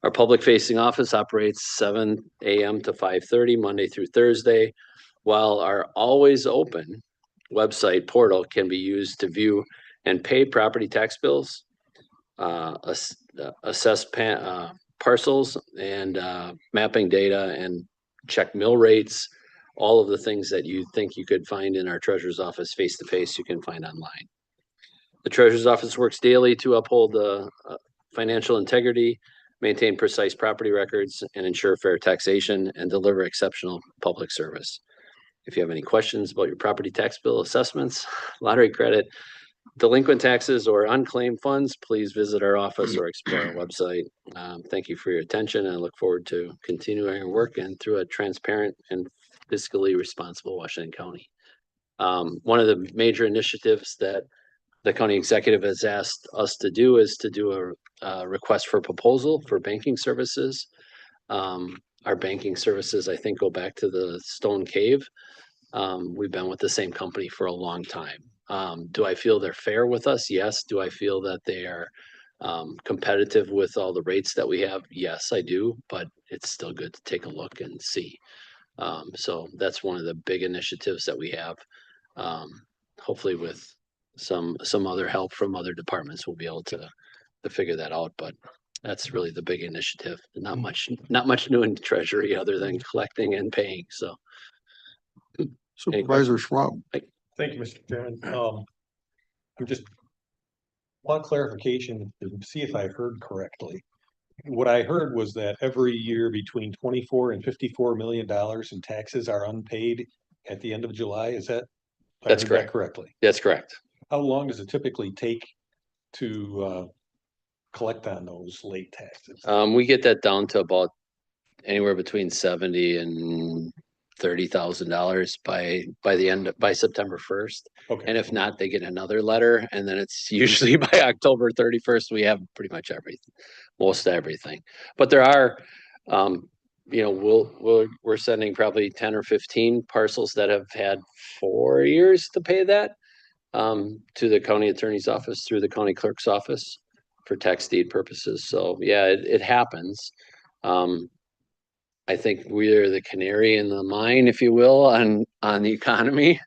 Our public facing office operates 7 a.m. to 5:30 Monday through Thursday, while our always open website portal can be used to view and pay property tax bills, assess parcels and mapping data, and check mill rates. All of the things that you think you could find in our treasurer's office face to face, you can find online. The treasurer's office works daily to uphold the financial integrity, maintain precise property records, and ensure fair taxation and deliver exceptional public service. If you have any questions about your property tax bill assessments, lottery credit, delinquent taxes, or unclaimed funds, please visit our office or explore our website. Thank you for your attention, and I look forward to continuing our work and through a transparent and fiscally responsible Washington County. One of the major initiatives that the county executive has asked us to do is to do a request for proposal for banking services. Our banking services, I think, go back to the Stone Cave. We've been with the same company for a long time. Do I feel they're fair with us? Yes. Do I feel that they are competitive with all the rates that we have? Yes, I do, but it's still good to take a look and see. So that's one of the big initiatives that we have. Hopefully with some other help from other departments, we'll be able to figure that out, but that's really the big initiative. Not much new in treasury other than collecting and paying, so. Supervisor Schwab. Thank you, Mr. Chairman. I'm just want clarification to see if I heard correctly. What I heard was that every year between 24 and $54 million in taxes are unpaid at the end of July. Is that? That's I heard that correct. correctly. That's correct. How long does it typically take to collect on those late taxes? We get that down to about anywhere between $70,000 and $30,000 by September 1st. Okay. And if not, they get another letter, and then it's usually by October 31st, we have pretty much everything, most everything. But there are, we're sending probably 10 or 15 parcels that have had 4 years to pay that to the county attorney's office through the county clerk's office for tax deed purposes. So yeah, it happens. I think we're the canary in the mine, if you will, on the economy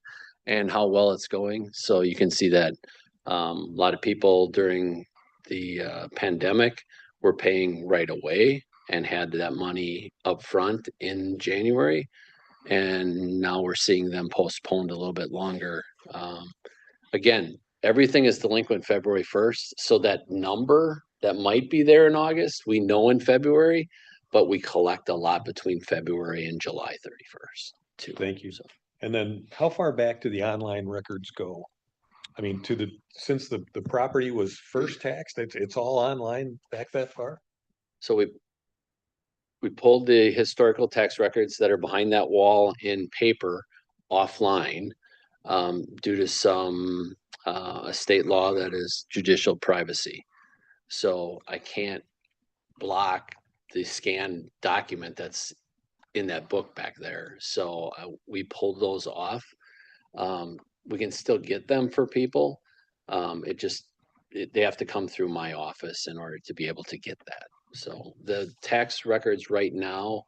and how well it's going. So you can see that a lot of people during the pandemic were paying right away and had that money up front in January. And now we're seeing them postponed a little bit longer. Again, everything is delinquent February 1st. So that number that might be there in August, we know in February, but we collect a lot between February and July 31st too. Thank you. So, And then how far back do the online records go? I mean, since the property was first taxed, it's all online back that far? so we pulled the historical tax records that are behind that wall in paper offline due to some a state law that is judicial privacy. So I can't block the scanned document that's in that book back there. So we pulled those off. We can still get them for people. They have to come through my office in order to be able to get that. So the tax records right now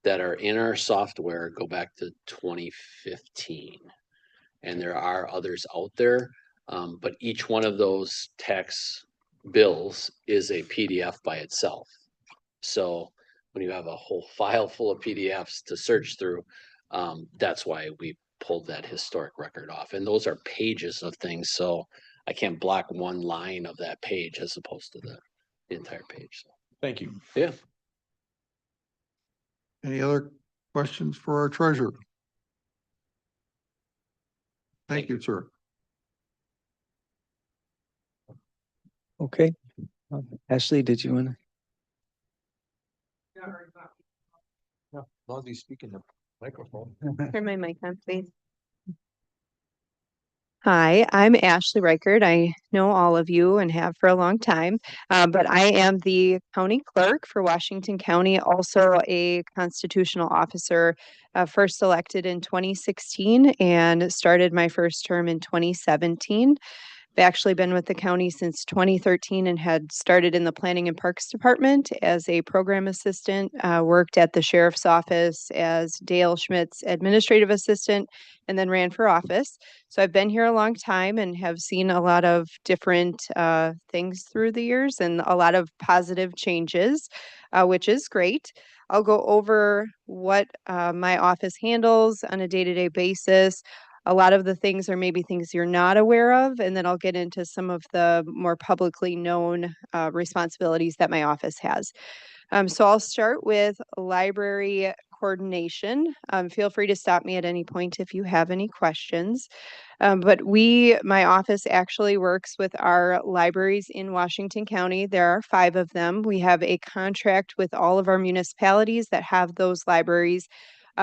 that are in our software go back to 2015. And there are others out there, but each one of those tax bills is a PDF by itself. So when you have a whole file full of PDFs to search through, that's why we pulled that historic record off. And those are pages of things. So I can't block one line of that page as opposed to the entire page. So, Thank you. yeah. Any other questions for our treasurer? Thank you, sir. Okay. Ashley, did you want to? No, as long as he's speaking to Microphone. Turn my mic on, please. Hi, I'm Ashley Reichert. I know all of you and have for a long time, but I am the county clerk for Washington County, also a constitutional officer, first elected in 2016 and started my first term in 2017. I've actually been with the county since 2013 and had started in the Planning and Parks Department as a program assistant, worked at the sheriff's office as Dale Schmidt's administrative assistant, and then ran for office. So I've been here a long time and have seen a lot of different things through the years and a lot of positive changes, which is great. I'll go over what my office handles on a day-to-day basis. A lot of the things are maybe things you're not aware of, and then I'll get into some of the more publicly known responsibilities that my office has. So I'll start with library coordination. Feel free to stop me at any point if you have any questions. But my office actually works with our libraries in Washington County. There are 5 of them. We have a contract with all of our municipalities that have those libraries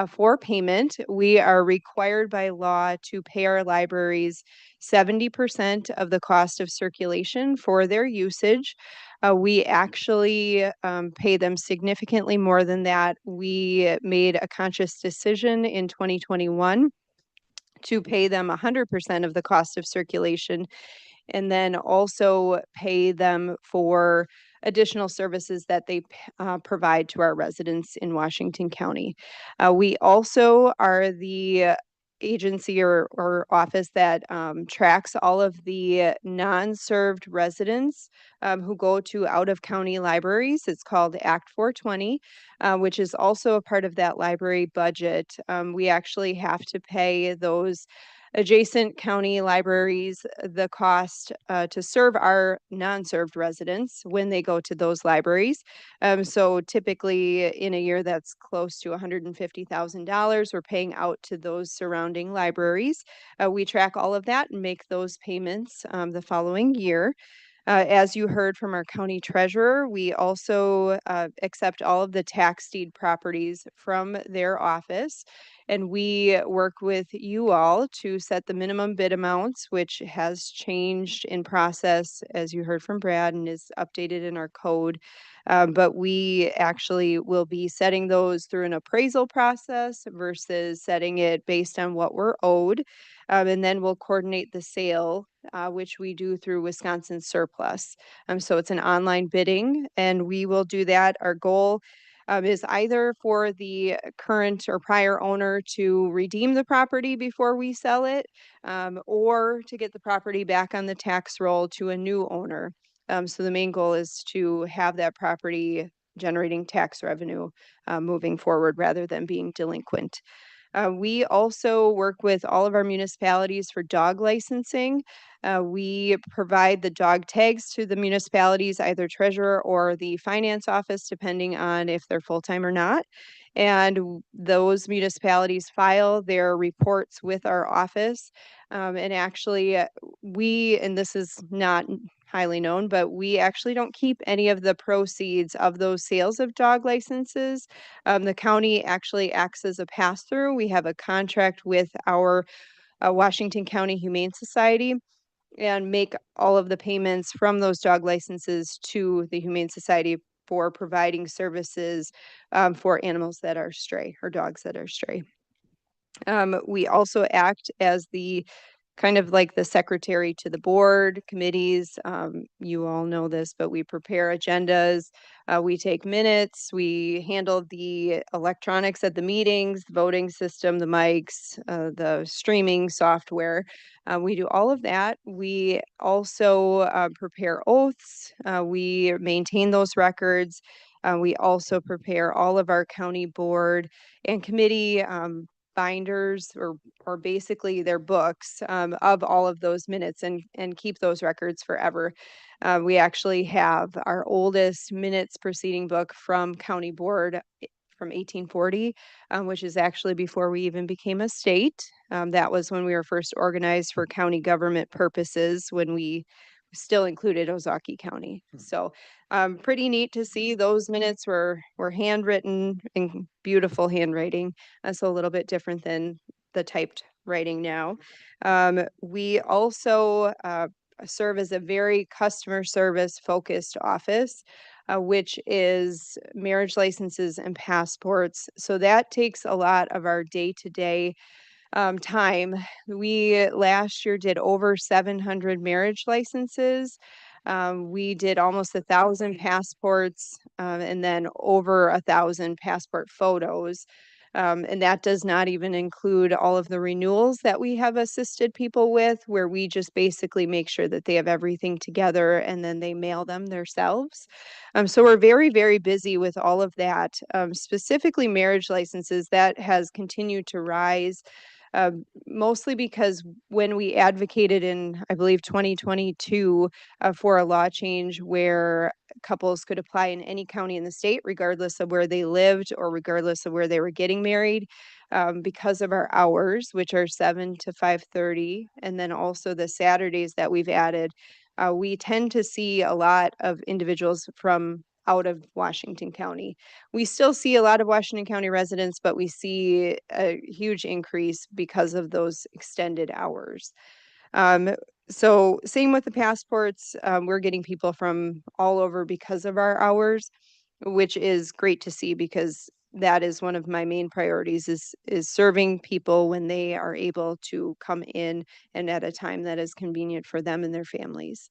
for payment. We are required by law to pay our libraries 70% of the cost of circulation for their usage. We actually pay them significantly more than that. We made a conscious decision in 2021 to pay them 100% of the cost of circulation, and then also pay them for additional services that they provide to our residents in Washington County. We also are the agency or office that tracks all of the non-served residents who go to out-of-county libraries. It's called Act 420, which is also a part of that library budget. We actually have to pay those adjacent county libraries the cost to serve our non-served residents when they go to those libraries. So typically in a year that's close to $150,000, we're paying out to those surrounding libraries. We track all of that and make those payments the following year. As you heard from our county treasurer, we also accept all of the tax deed properties from their office. And we work with you all to set the minimum bid amounts, which has changed in process, as you heard from Brad, and is updated in our code. But we actually will be setting those through an appraisal process versus setting it based on what we're owed. And then we'll coordinate the sale, which we do through Wisconsin Surplus. So it's an online bidding, and we will do that. Our goal is either for the current or prior owner to redeem the property before we sell it, or to get the property back on the tax roll to a new owner. So the main goal is to have that property generating tax revenue moving forward rather than being delinquent. We also work with all of our municipalities for dog licensing. We provide the dog tags to the municipalities, either treasurer or the finance office, depending on if they're full-time or not. And those municipalities file their reports with our office. And actually, and this is not highly known, but we actually don't keep any of the proceeds of those sales of dog licenses. The county actually acts as a pass-through. We have a contract with our Washington County Humane Society and make all of the payments from those dog licenses to the Humane Society for providing services for animals that are stray or dogs that are stray. We also act as the kind of like the secretary to the board committees. You all know this, but we prepare agendas. We take minutes. We handle the electronics at the meetings, the voting system, the mics, the streaming software. We do all of that. We also prepare oaths. We maintain those records. We also prepare all of our county board and committee binders or basically their books of all of those minutes and keep those records forever. We actually have our oldest minutes proceeding book from county board from 1840, which is actually before we even became a state. That was when we were first organized for county government purposes when we still included Ozaki County. So pretty neat to see. Those minutes were handwritten in beautiful handwriting. So a little bit different than the typed writing now. We also serve as a very customer service focused office, which is marriage licenses and passports. So that takes a lot of our day-to-day time. We last year did over 700 marriage licenses. We did almost 1,000 passports, and then over 1,000 passport photos. And that does not even include all of the renewals that we have assisted people with, where we just basically make sure that they have everything together and then they mail them themselves. So we're very, very busy with all of that. Specifically marriage licenses, that has continued to rise. Mostly because when we advocated in, I believe, 2022 for a law change where couples could apply in any county in the state, regardless of where they lived or regardless of where they were getting married, because of our hours, which are 7 to 5:30, and then also the Saturdays that we've added, we tend to see a lot of individuals from out of Washington County. We still see a lot of Washington County residents, but we see a huge increase because of those extended hours. So same with the passports, we're getting people from all over because of our hours, which is great to see because that is one of my main priorities is serving people when they are able to come in and at a time that is convenient for them and their families.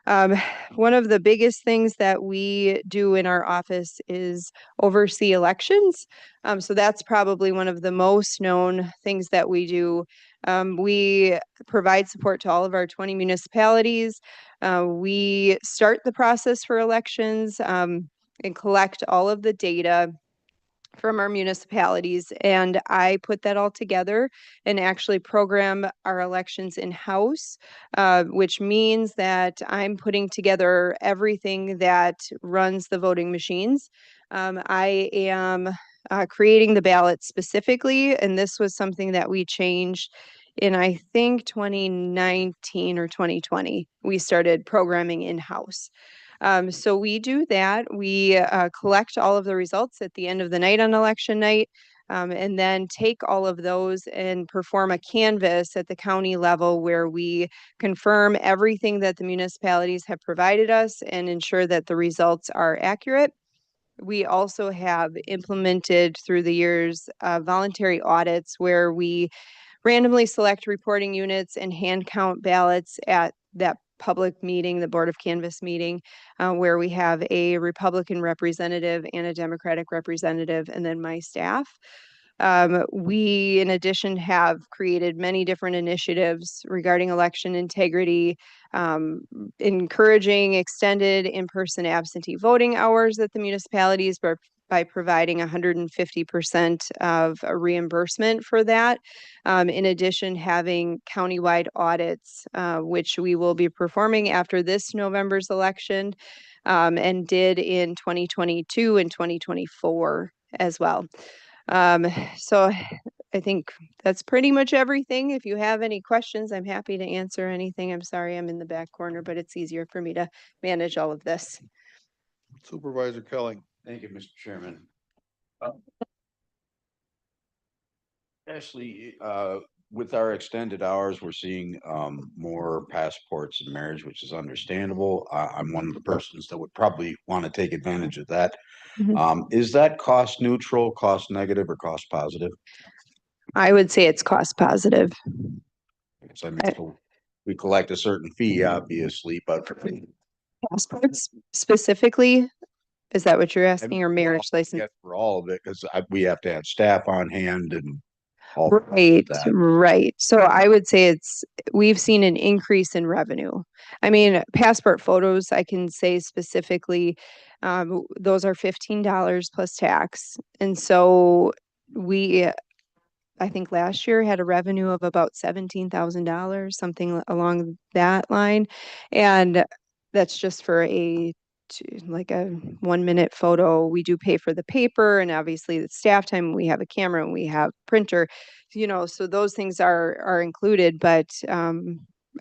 One of the biggest things that we do in our office is oversee elections. So that's probably one of the most known things that we do. We provide support to all of our 20 municipalities. We start the process for elections and collect all of the data from our municipalities, and I put that all together and actually program our elections in-house, which means that I'm putting together everything that runs the voting machines. I am creating the ballots specifically, and this was something that we changed in, I think, 2019 or 2020. We started programming in-house. So we do that. We collect all of the results at the end of the night on election night, and then take all of those and perform a canvass at the county level where we confirm everything that the municipalities have provided us and ensure that the results are accurate. We also have implemented through the years voluntary audits where we randomly select reporting units and hand count ballots at that public meeting, the Board of Canvass meeting, where we have a Republican representative and a Democratic representative, and then my staff. We, in addition, have created many different initiatives regarding election integrity, encouraging extended in-person absentee voting hours at the municipalities by providing 150% of a reimbursement for that. In addition, having countywide audits, which we will be performing after this November's election, and did in 2022 and 2024 as well. So I think that's pretty much everything. If you have any questions, I'm happy to answer anything. I'm sorry I'm in the back corner, but it's easier for me to manage all of this. Supervisor Kelly. Thank you, Mr. Chairman. Ashley, with our extended hours, we're seeing more passports in marriage, which is understandable. I'm one of the persons that would probably want to take advantage of that. Is that cost neutral, cost negative, or cost positive? I would say it's cost positive. So, I mean, so we collect a certain fee, obviously, but Passports specifically, is that what you're asking, or marriage license? yes, for all of it, because we have to have staff on hand and all Right, that. right. So I would say we've seen an increase in revenue. I mean, passport photos, I can say specifically, those are $15 plus tax. And so I think last year had a revenue of about $17,000, something along that line. And that's just for like a 1-minute photo. We do pay for the paper and obviously the staff time. We have a camera and we have printer, so those things are included. But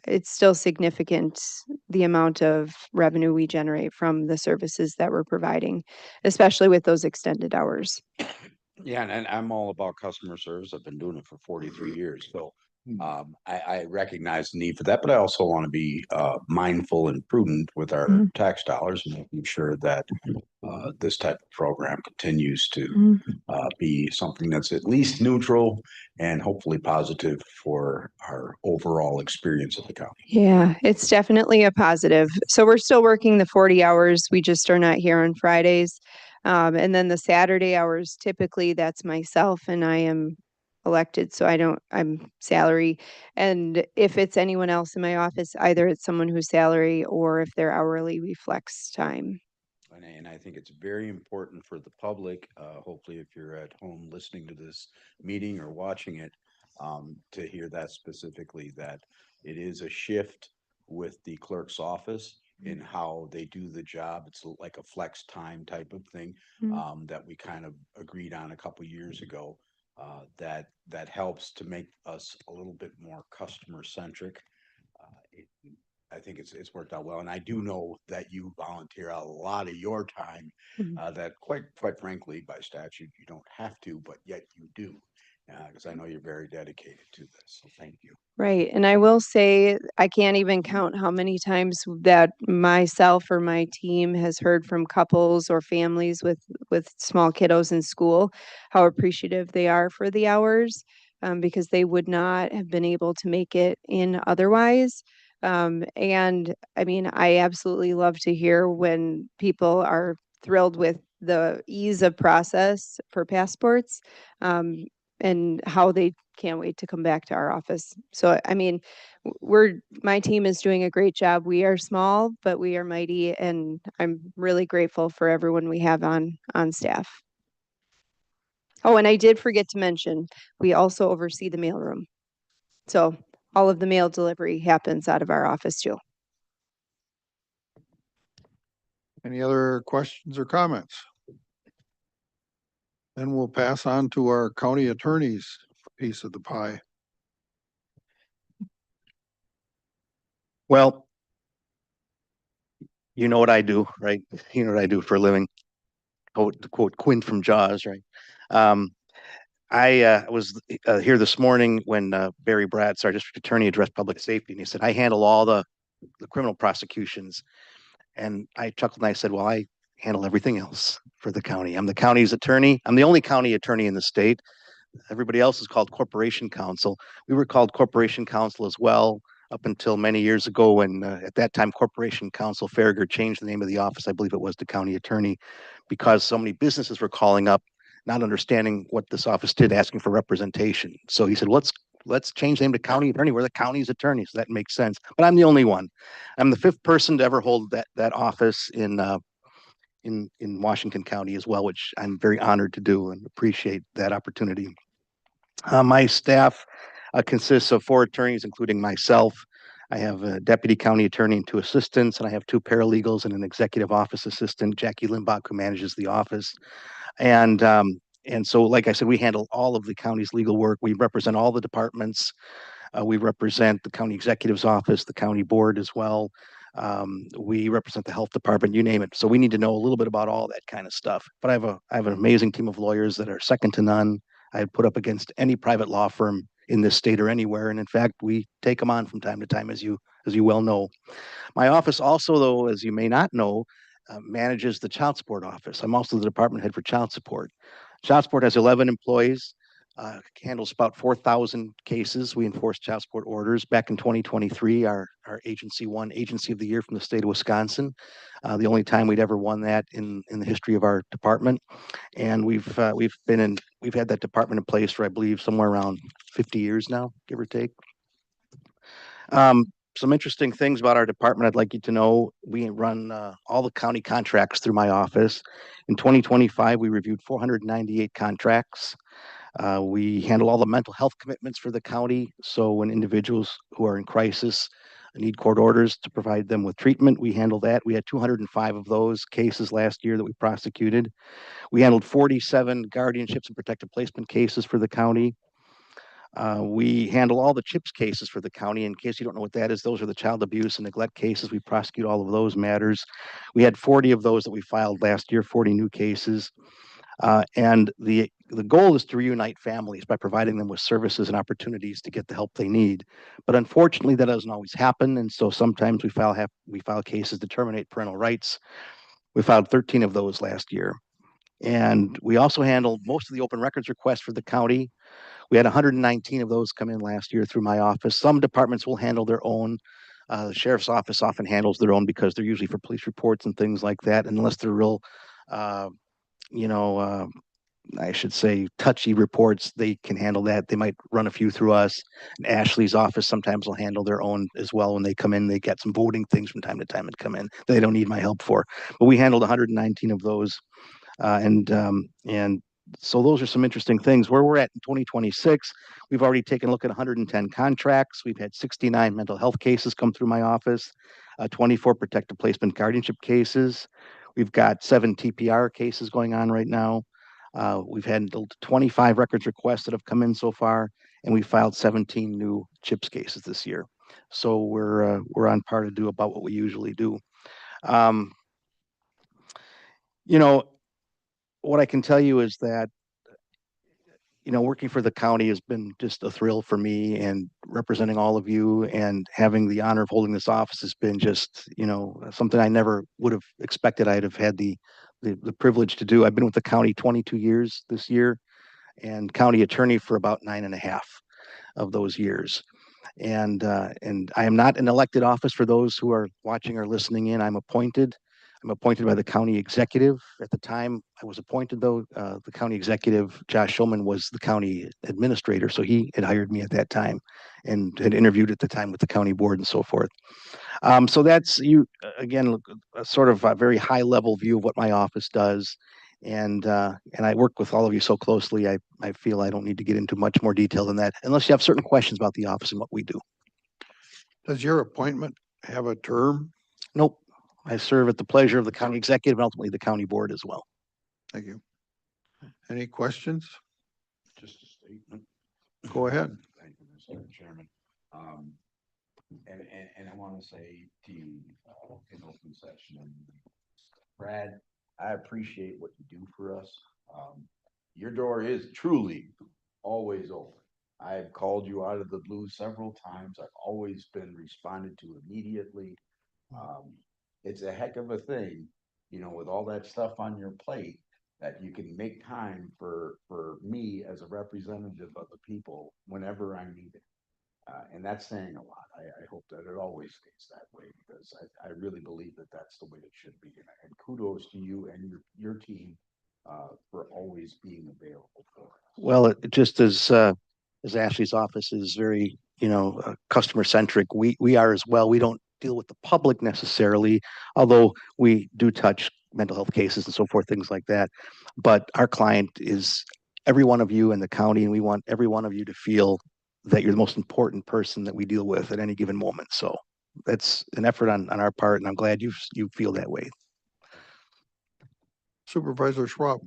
it's still significant, the amount of revenue we generate from the services that we're providing, especially with those extended hours. Yeah, and I'm all about customer service. I've been doing it for 43 years, so I recognize the need for that, but I also want to be mindful and prudent with our Mhm. tax dollars and making sure that this type of program continues to Mhm. be something that's at least neutral and hopefully positive for our overall experience of the county. Yeah, it's definitely a positive. So we're still working the 40 hours. We just are not here on Fridays. And then the Saturday hours, typically that's myself and I am elected, so I'm salary. And if it's anyone else in my office, either it's someone who's salary or if they're hourly, we flex time. And I think it's very important for the public, hopefully if you're at home listening to this meeting or watching it, to hear that specifically, that it is a shift with the clerk's office in how they do the job. It's like a flex time type of thing, that we kind of agreed on a couple years ago. That helps to make us a little bit more customer centric. I think it's worked out well, and I do know that you volunteer a lot of your time, Mhm. that quite frankly, by statute, you don't have to, but yet you do. Because I know you're very dedicated to this, so thank you. Right. And I will say, I can't even count how many times that myself or my team has heard from couples or families with small kiddos in school, how appreciative they are for the hours, because they would not have been able to make it in otherwise. And I mean, I absolutely love to hear when people are thrilled with the ease of process for passports, and how they can't wait to come back to our office. So, I mean, my team is doing a great job. We are small, but we are mighty, and I'm really grateful for everyone we have on staff. Oh, and I did forget to mention, we also oversee the mailroom. So all of the mail delivery happens out of our office too. Any other questions or comments? Then we'll pass on to our county attorney's piece of the pie. Well, you know what I do, right? You know what I do for a living. To quote Quinn from Jaws, right? I was here this morning when Barry Bratz, our district attorney, addressed public safety, and he said, I handle all the criminal prosecutions. And I chuckled and I said, well, I handle everything else for the county. I'm the county's attorney. I'm the only county attorney in the state. Everybody else is called corporation counsel. We were called corporation counsel as well up until many years ago when at that time corporation counsel Farragut changed the name of the office. I believe it was to county attorney, because so many businesses were calling up not understanding what this office did, asking for representation. So he said, let's change the name to county attorney. We're the county's attorney, so that makes sense. But I'm the only one. I'm the fifth person to ever hold that office in Washington County as well, which I'm very honored to do and appreciate that opportunity. My staff consists of 4 attorneys, including myself. I have a deputy county attorney and 2 assistants, and I have 2 paralegals and an executive office assistant, Jackie Limbach, who manages the office. And so, like I said, we handle all of the county's legal work. We represent all the departments. We represent the county executive's office, the county board as well. We represent the health department, you name it. So we need to know a little bit about all that kind of stuff. But I have an amazing team of lawyers that are second to none. I'd put up against any private law firm in this state or anywhere. And in fact, we take them on from time to time, as you well know. My office also, though, as you may not know, manages the child support office. I'm also the department head for child support. Child support has 11 employees, handles about 4,000 cases. We enforce child support orders. Back in 2023, our agency won Agency of the Year from the state of Wisconsin. The only time we'd ever won that in the history of our department. And we've had that department in place for, I believe, somewhere around 50 years now, give or take. Some interesting things about our department I'd like you to know. We run all the county contracts through my office. In 2025, we reviewed 498 contracts. We handle all the mental health commitments for the county. So when individuals who are in crisis need court orders to provide them with treatment, we handle that. We had 205 of those cases last year that we prosecuted. We handled 47 guardianships and protective placement cases for the county. We handle all the CHIPS cases for the county. In case you don't know what that is, those are the child abuse and neglect cases. We prosecute all of those matters. We had 40 of those that we filed last year, 40 new cases. And the goal is to reunite families by providing them with services and opportunities to get the help they need. But unfortunately, that doesn't always happen. And so sometimes we file cases to terminate parental rights. We filed 13 of those last year. And we also handled most of the open records requests for the county. We had 119 of those come in last year through my office. Some departments will handle their own. The sheriff's office often handles their own because they're usually for police reports and things like that, unless they're real, I should say touchy reports, they can handle that. They might run a few through us. And Ashley's office sometimes will handle their own as well. When they come in, they get some voting things from time to time and come in. They don't need my help for. But we handled 119 of those. And so those are some interesting things. Where we're at in 2026, we've already taken a look at 110 contracts. We've had 69 mental health cases come through my office, 24 protective placement guardianship cases. We've got 7 TPR cases going on right now. We've had 25 records requests that have come in so far, and we filed 17 new CHIPS cases this year. So we're on par to do about what we usually do. What I can tell you is that, working for the county has been just a thrill for me, and representing all of you and having the honor of holding this office has been just, something I never would have expected I'd have had the privilege to do. I've been with the county 22 years this year, and county attorney for about 9.5 of those years. And I am not an elected office for those who are watching or listening in. I'm appointed by the county executive. At the time I was appointed, though, the county executive, Josh Shulman, was the county administrator. So he had hired me at that time and had interviewed at the time with the county board and so forth. So that's again, a sort of a very high level view of what my office does. And I work with all of you so closely, I feel I don't need to get into much more detail than that, unless you have certain questions about the office and what we do. Does your appointment have a term? Nope. I serve at the pleasure of the county executive and ultimately the county board as well. Thank you. Any questions? Just a statement. Go ahead. Thank you, Mr. Chairman. And I want to say to you, in open session, and Brad, I appreciate what you do for us. Your door is truly always open. I've called you out of the blue several times. I've always been responded to immediately. It's a heck of a thing, with all that stuff on your plate, that you can make time for me as a representative of the people whenever I need it. And that's saying a lot. I hope that it always stays that way, because I really believe that that's the way it should be. And kudos to you and your team for always being available for us. Well, it just as Ashley's office is very, customer centric, we are as well. We don't deal with the public necessarily, although we do touch mental health cases and so forth, things like that. But our client is every one of you in the county, and we want every one of you to feel that you're the most important person that we deal with at any given moment. So that's an effort on our part, and I'm glad you feel that way. Supervisor Schwab.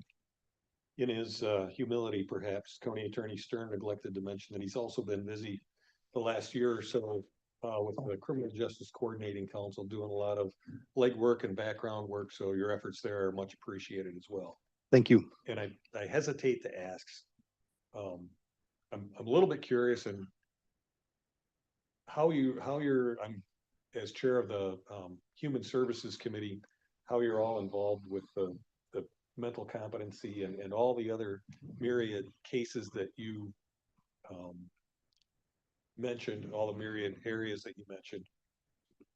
In his humility, perhaps, County Attorney Stern neglected to mention that he's also been busy the last year or so with the Criminal Justice Coordinating Council, doing a lot of legwork and background work. So your efforts there are much appreciated as well. Thank you. And I hesitate to ask. I'm a little bit curious in how you're, I'm as chair of the Human Services Committee, how you're all involved with the mental competency and all the other myriad cases that you mentioned, all the myriad areas that you mentioned.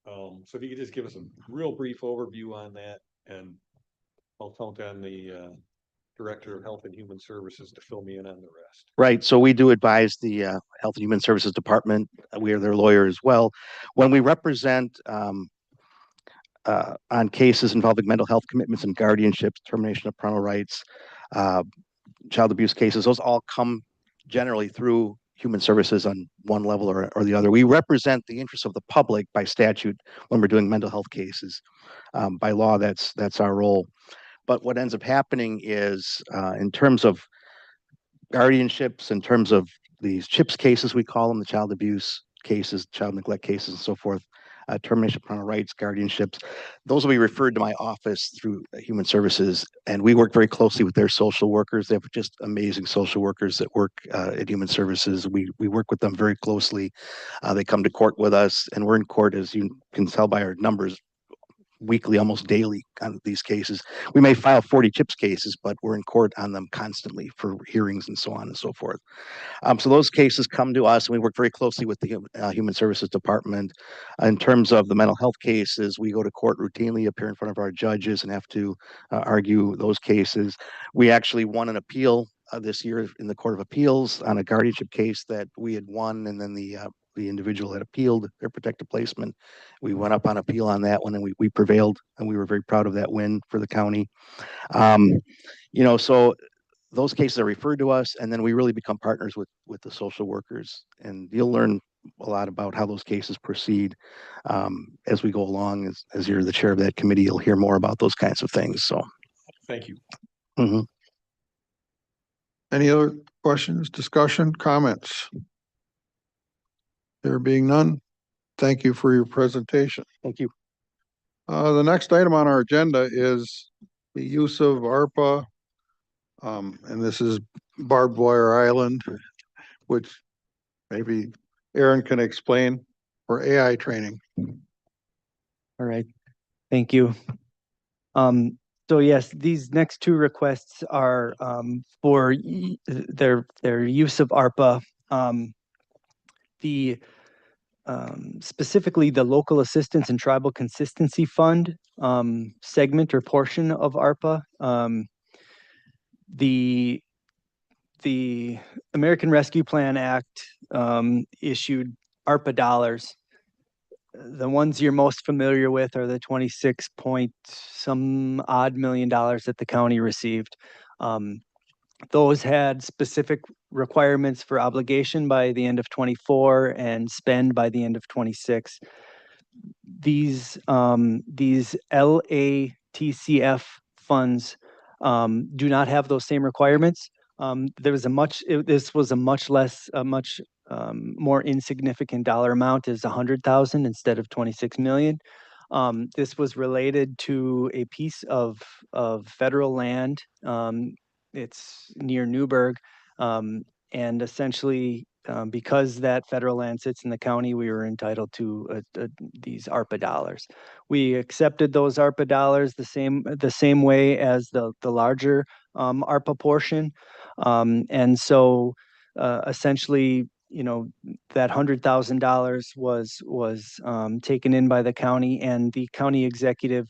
So if you could just give us a real brief overview on that, and I'll count on the Director of Health and Human Services to fill me in on the rest. Right. So we do advise the Health and Human Services Department. We are their lawyer as well. When we represent on cases involving mental health commitments and guardianships, termination of parental rights, child abuse cases, those all come generally through Human Services on one level or the other. We represent the interests of the public by statute when we're doing mental health cases. By law, that's our role. But what ends up happening is, in terms of guardianships, in terms of these CHIPS cases, we call them, the child abuse cases, child neglect cases and so forth, termination of parental rights, guardianships. Those will be referred to my office through Human Services, and we work very closely with their social workers. They have just amazing social workers that work at Human Services. We work with them very closely. They come to court with us, and we're in court, as you can tell by our numbers, weekly, almost daily on these cases. We may file 40 CHIPS cases, but we're in court on them constantly for hearings and so on and so forth. So those cases come to us, and we work very closely with the Human Services Department. In terms of the mental health cases, we go to court routinely, appear in front of our judges, and have to argue those cases. We actually won an appeal this year in the Court of Appeals on a guardianship case that we had won, and then the individual had appealed their protective placement. We went up on appeal on that one, and we prevailed, and we were very proud of that win for the county. So those cases are referred to us, and then we really become partners with the social workers, and you'll learn a lot about how those cases proceed as we go along. As you're the chair of that committee, you'll hear more about those kinds of things. So, Thank you. mhm. Any other questions, discussion, comments? There being none, thank you for your presentation. Thank you. The next item on our agenda is the use of ARPA. And this is Barbed Wire Island, which maybe Aaron can explain, for AI training. All right, thank you. So yes, these next two requests are for their use of ARPA. The specifically the Local Assistance and Tribal Consistency Fund segment or portion of ARPA. The American Rescue Plan Act issued ARPA dollars. The ones you're most familiar with are the 26 point some odd million dollars that the county received. Those had specific requirements for obligation by the end of 24 and spend by the end of 26. These LATCF funds do not have those same requirements. This was a much more insignificant dollar amount, is 100,000 instead of 26 million. This was related to a piece of federal land. It's near Newburgh, and essentially because that federal land sits in the county, we were entitled to these ARPA dollars. We accepted those ARPA dollars the same way as the larger ARPA portion, and so essentially, that $100,000 was taken in by the county, and the county executive.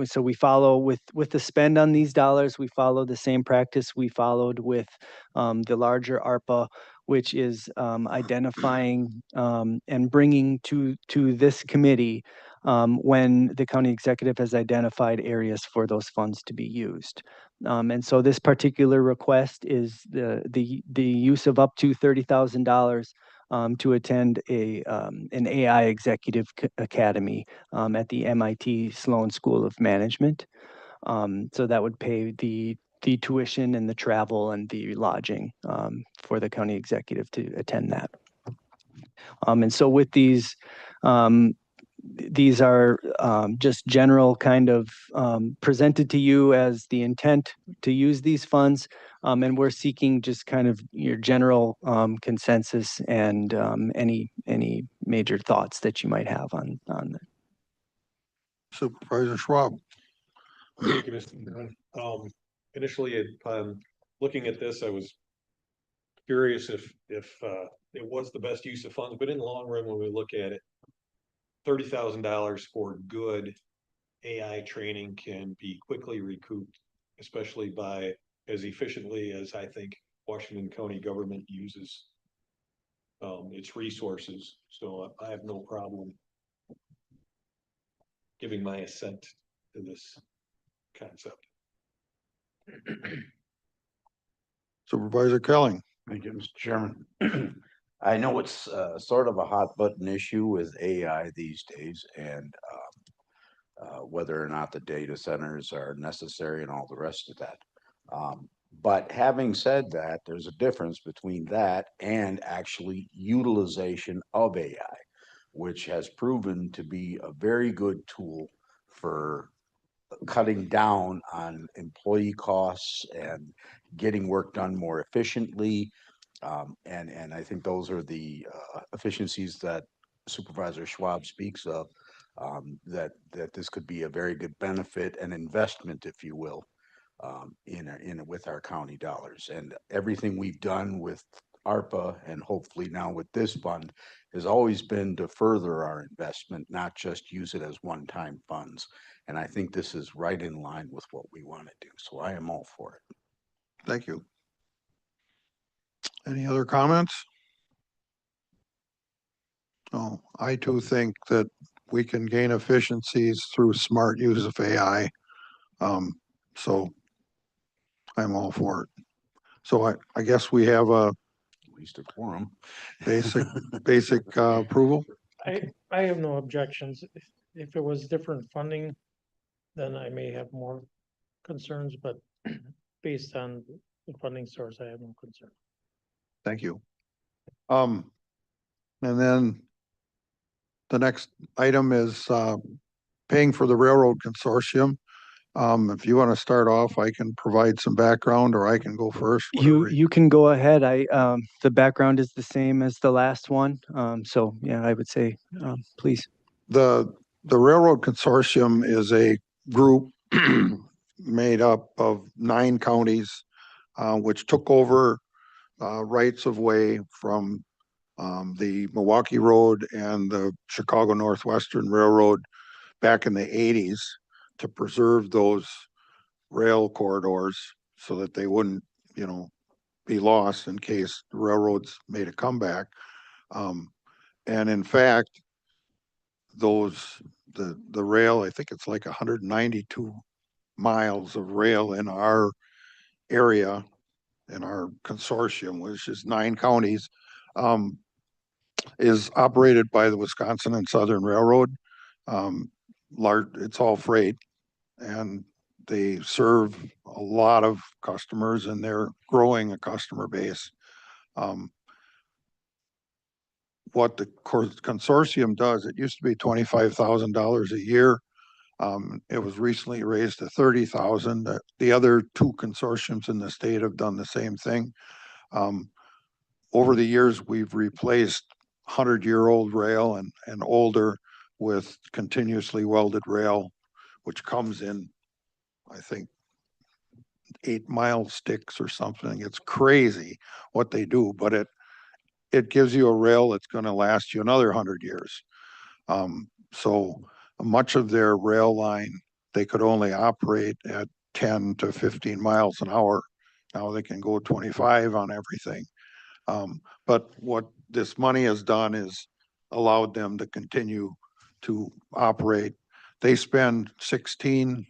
So we follow with the spend on these dollars. We follow the same practice we followed with the larger ARPA, which is identifying and bringing to this committee when the county executive has identified areas for those funds to be used. And so this particular request is the use of up to $30,000 to attend an AI Executive Academy at the MIT Sloan School of Management. So that would pay the tuition and the travel and the lodging for the county executive to attend that. And so with these are just general kind of presented to you as the intent to use these funds. And we're seeking just kind of your general consensus and any major thoughts that you might have on that. Supervisor Schwab. Thank you, Mr. Dunn. Initially, looking at this, I was curious if it was the best use of funds, but in the long run, when we look at it, $30,000 for good AI training can be quickly recouped, especially by as efficiently as I think Washington County government uses its resources. So I have no problem giving my assent to this concept. Supervisor Kelling. Thank you, Mr. Chairman. I know it's sort of a hot button issue with AI these days, and whether or not the data centers are necessary and all the rest of that. But having said that, there's a difference between that and actually utilization of AI, which has proven to be a very good tool for cutting down on employee costs and getting work done more efficiently. And I think those are the efficiencies that Supervisor Schwab speaks of, that this could be a very good benefit and investment, if you will, with our county dollars. And everything we've done with ARPA and hopefully now with this fund has always been to further our investment, not just use it as one-time funds. And I think this is right in line with what we want to do. So I am all for it. Thank you. Any other comments? Oh, I too think that we can gain efficiencies through smart use of AI. So I'm all for it. So I guess we have a At least a quorum. basic approval. I have no objections. If it was different funding, then I may have more concerns, but based on the funding source, I have no concern. Thank you. And then the next item is paying for the railroad consortium. If you want to start off, I can provide some background or I can go first. You can go ahead. The background is the same as the last one. So yeah, I would say, please. The Railroad Consortium is a group made up of 9 counties, which took over rights of way from the Milwaukee Road and the Chicago Northwestern Railroad back in the 80s to preserve those rail corridors so that they wouldn't, be lost in case the railroads made a comeback. And in fact, the rail, I think it's like 192 miles of rail in our area, in our consortium, which is 9 counties, is operated by the Wisconsin and Southern Railroad. It's all freight, and they serve a lot of customers, and they're growing a customer base. What the consortium does, it used to be $25,000 a year. It was recently raised to $30,000. The other 2 consortiums in the state have done the same thing. Over the years, we've replaced 100-year-old rail and older with continuously welded rail, which comes in, I think, 8-mile sticks or something. It's crazy what they do, but it gives you a rail that's going to last you another 100 years. So much of their rail line, they could only operate at 10 to 15 miles an hour. Now they can go 25 on everything. But what this money has done is allowed them to continue to operate. They spend 16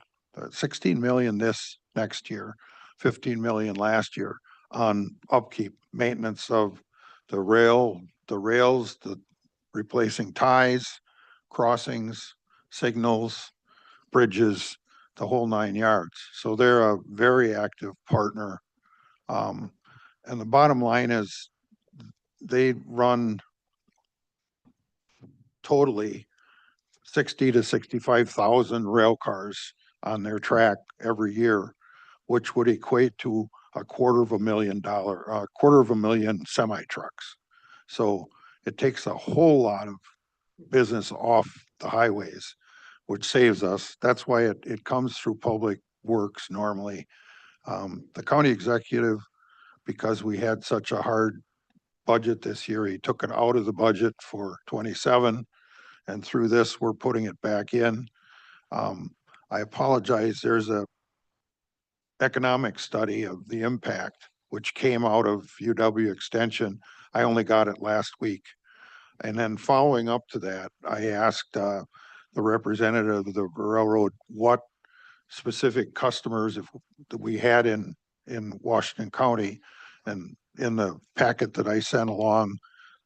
million this next year, 15 million last year on upkeep, maintenance of the rails, the replacing ties, crossings, signals, bridges, the whole 9 yards. So they're a very active partner. And the bottom line is they run totally 60 to 65,000 rail cars on their track every year, which would equate to $250,000 semi trucks. So it takes a whole lot of business off the highways, which saves us. That's why it comes through Public Works normally. The county executive, because we had such a hard budget this year, he took it out of the budget for 27, and through this, we're putting it back in. I apologize, there's a economic study of the impact, which came out of UW Extension. I only got it last week. And then following up to that, I asked the representative of the railroad what specific customers that we had in Washington County. And in the packet that I sent along,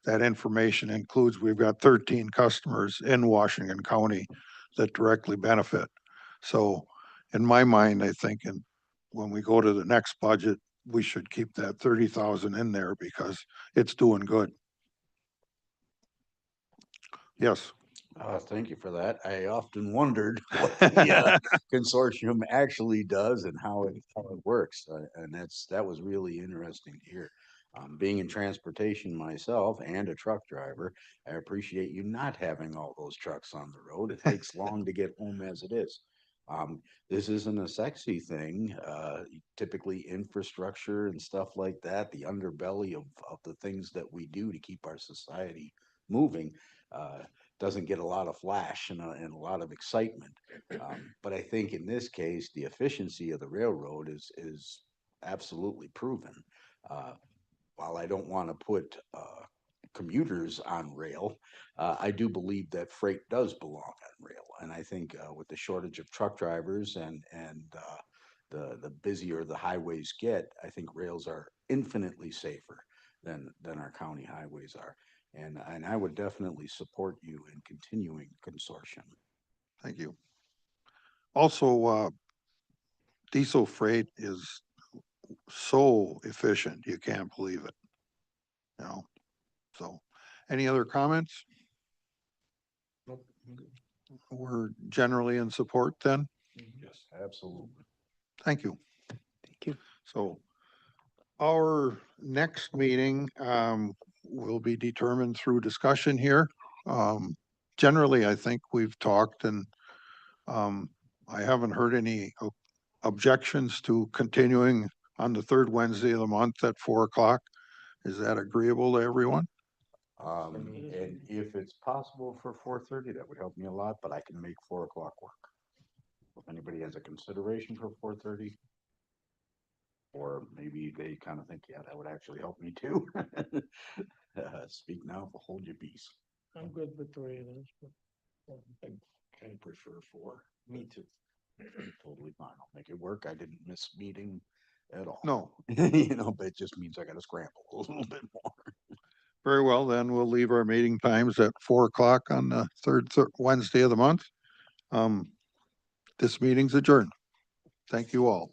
that information includes, we've got 13 customers in Washington County that directly benefit. So in my mind, I think when we go to the next budget, we should keep that 30,000 in there because it's doing good. Yes, Thank you for that. I often wondered what the consortium actually does and how it works. And that was really interesting to hear. Being in transportation myself and a truck driver, I appreciate you not having all those trucks on the road. It takes long to get home as it is. This isn't a sexy thing. Typically infrastructure and stuff like that, the underbelly of the things that we do to keep our society moving, doesn't get a lot of flash and a lot of excitement. But I think in this case, the efficiency of the railroad is absolutely proven. While I don't want to put commuters on rail, I do believe that freight does belong on rail. And I think with the shortage of truck drivers and the busier the highways get, I think rails are infinitely safer than our county highways are. And I would definitely support you in continuing consortium. thank you. Also, diesel freight is so efficient, you can't believe it. You know, so, any other comments? We're generally in support then? Yes, absolutely. Thank you. Thank you. So our next meeting will be determined through discussion here. Generally, I think we've talked and I haven't heard any objections to continuing on the third Wednesday of the month at 4 o'clock. Is that agreeable to everyone? And if it's possible for 4:30, that would help me a lot, but I can make 4 o'clock work. If anybody has a consideration for 4:30. Or maybe they kind of think, yeah, that would actually help me too. Speak now, but hold your peace. I'm good with the way it is, but. I kind of prefer 4. Me too. Totally fine. I'll make it work. I didn't miss meeting at all. No. You know, but it just means I gotta scramble a little bit more. Very well, then we'll leave our meeting times at 4 o'clock on the third Wednesday of the month. This meeting's adjourned. Thank you all.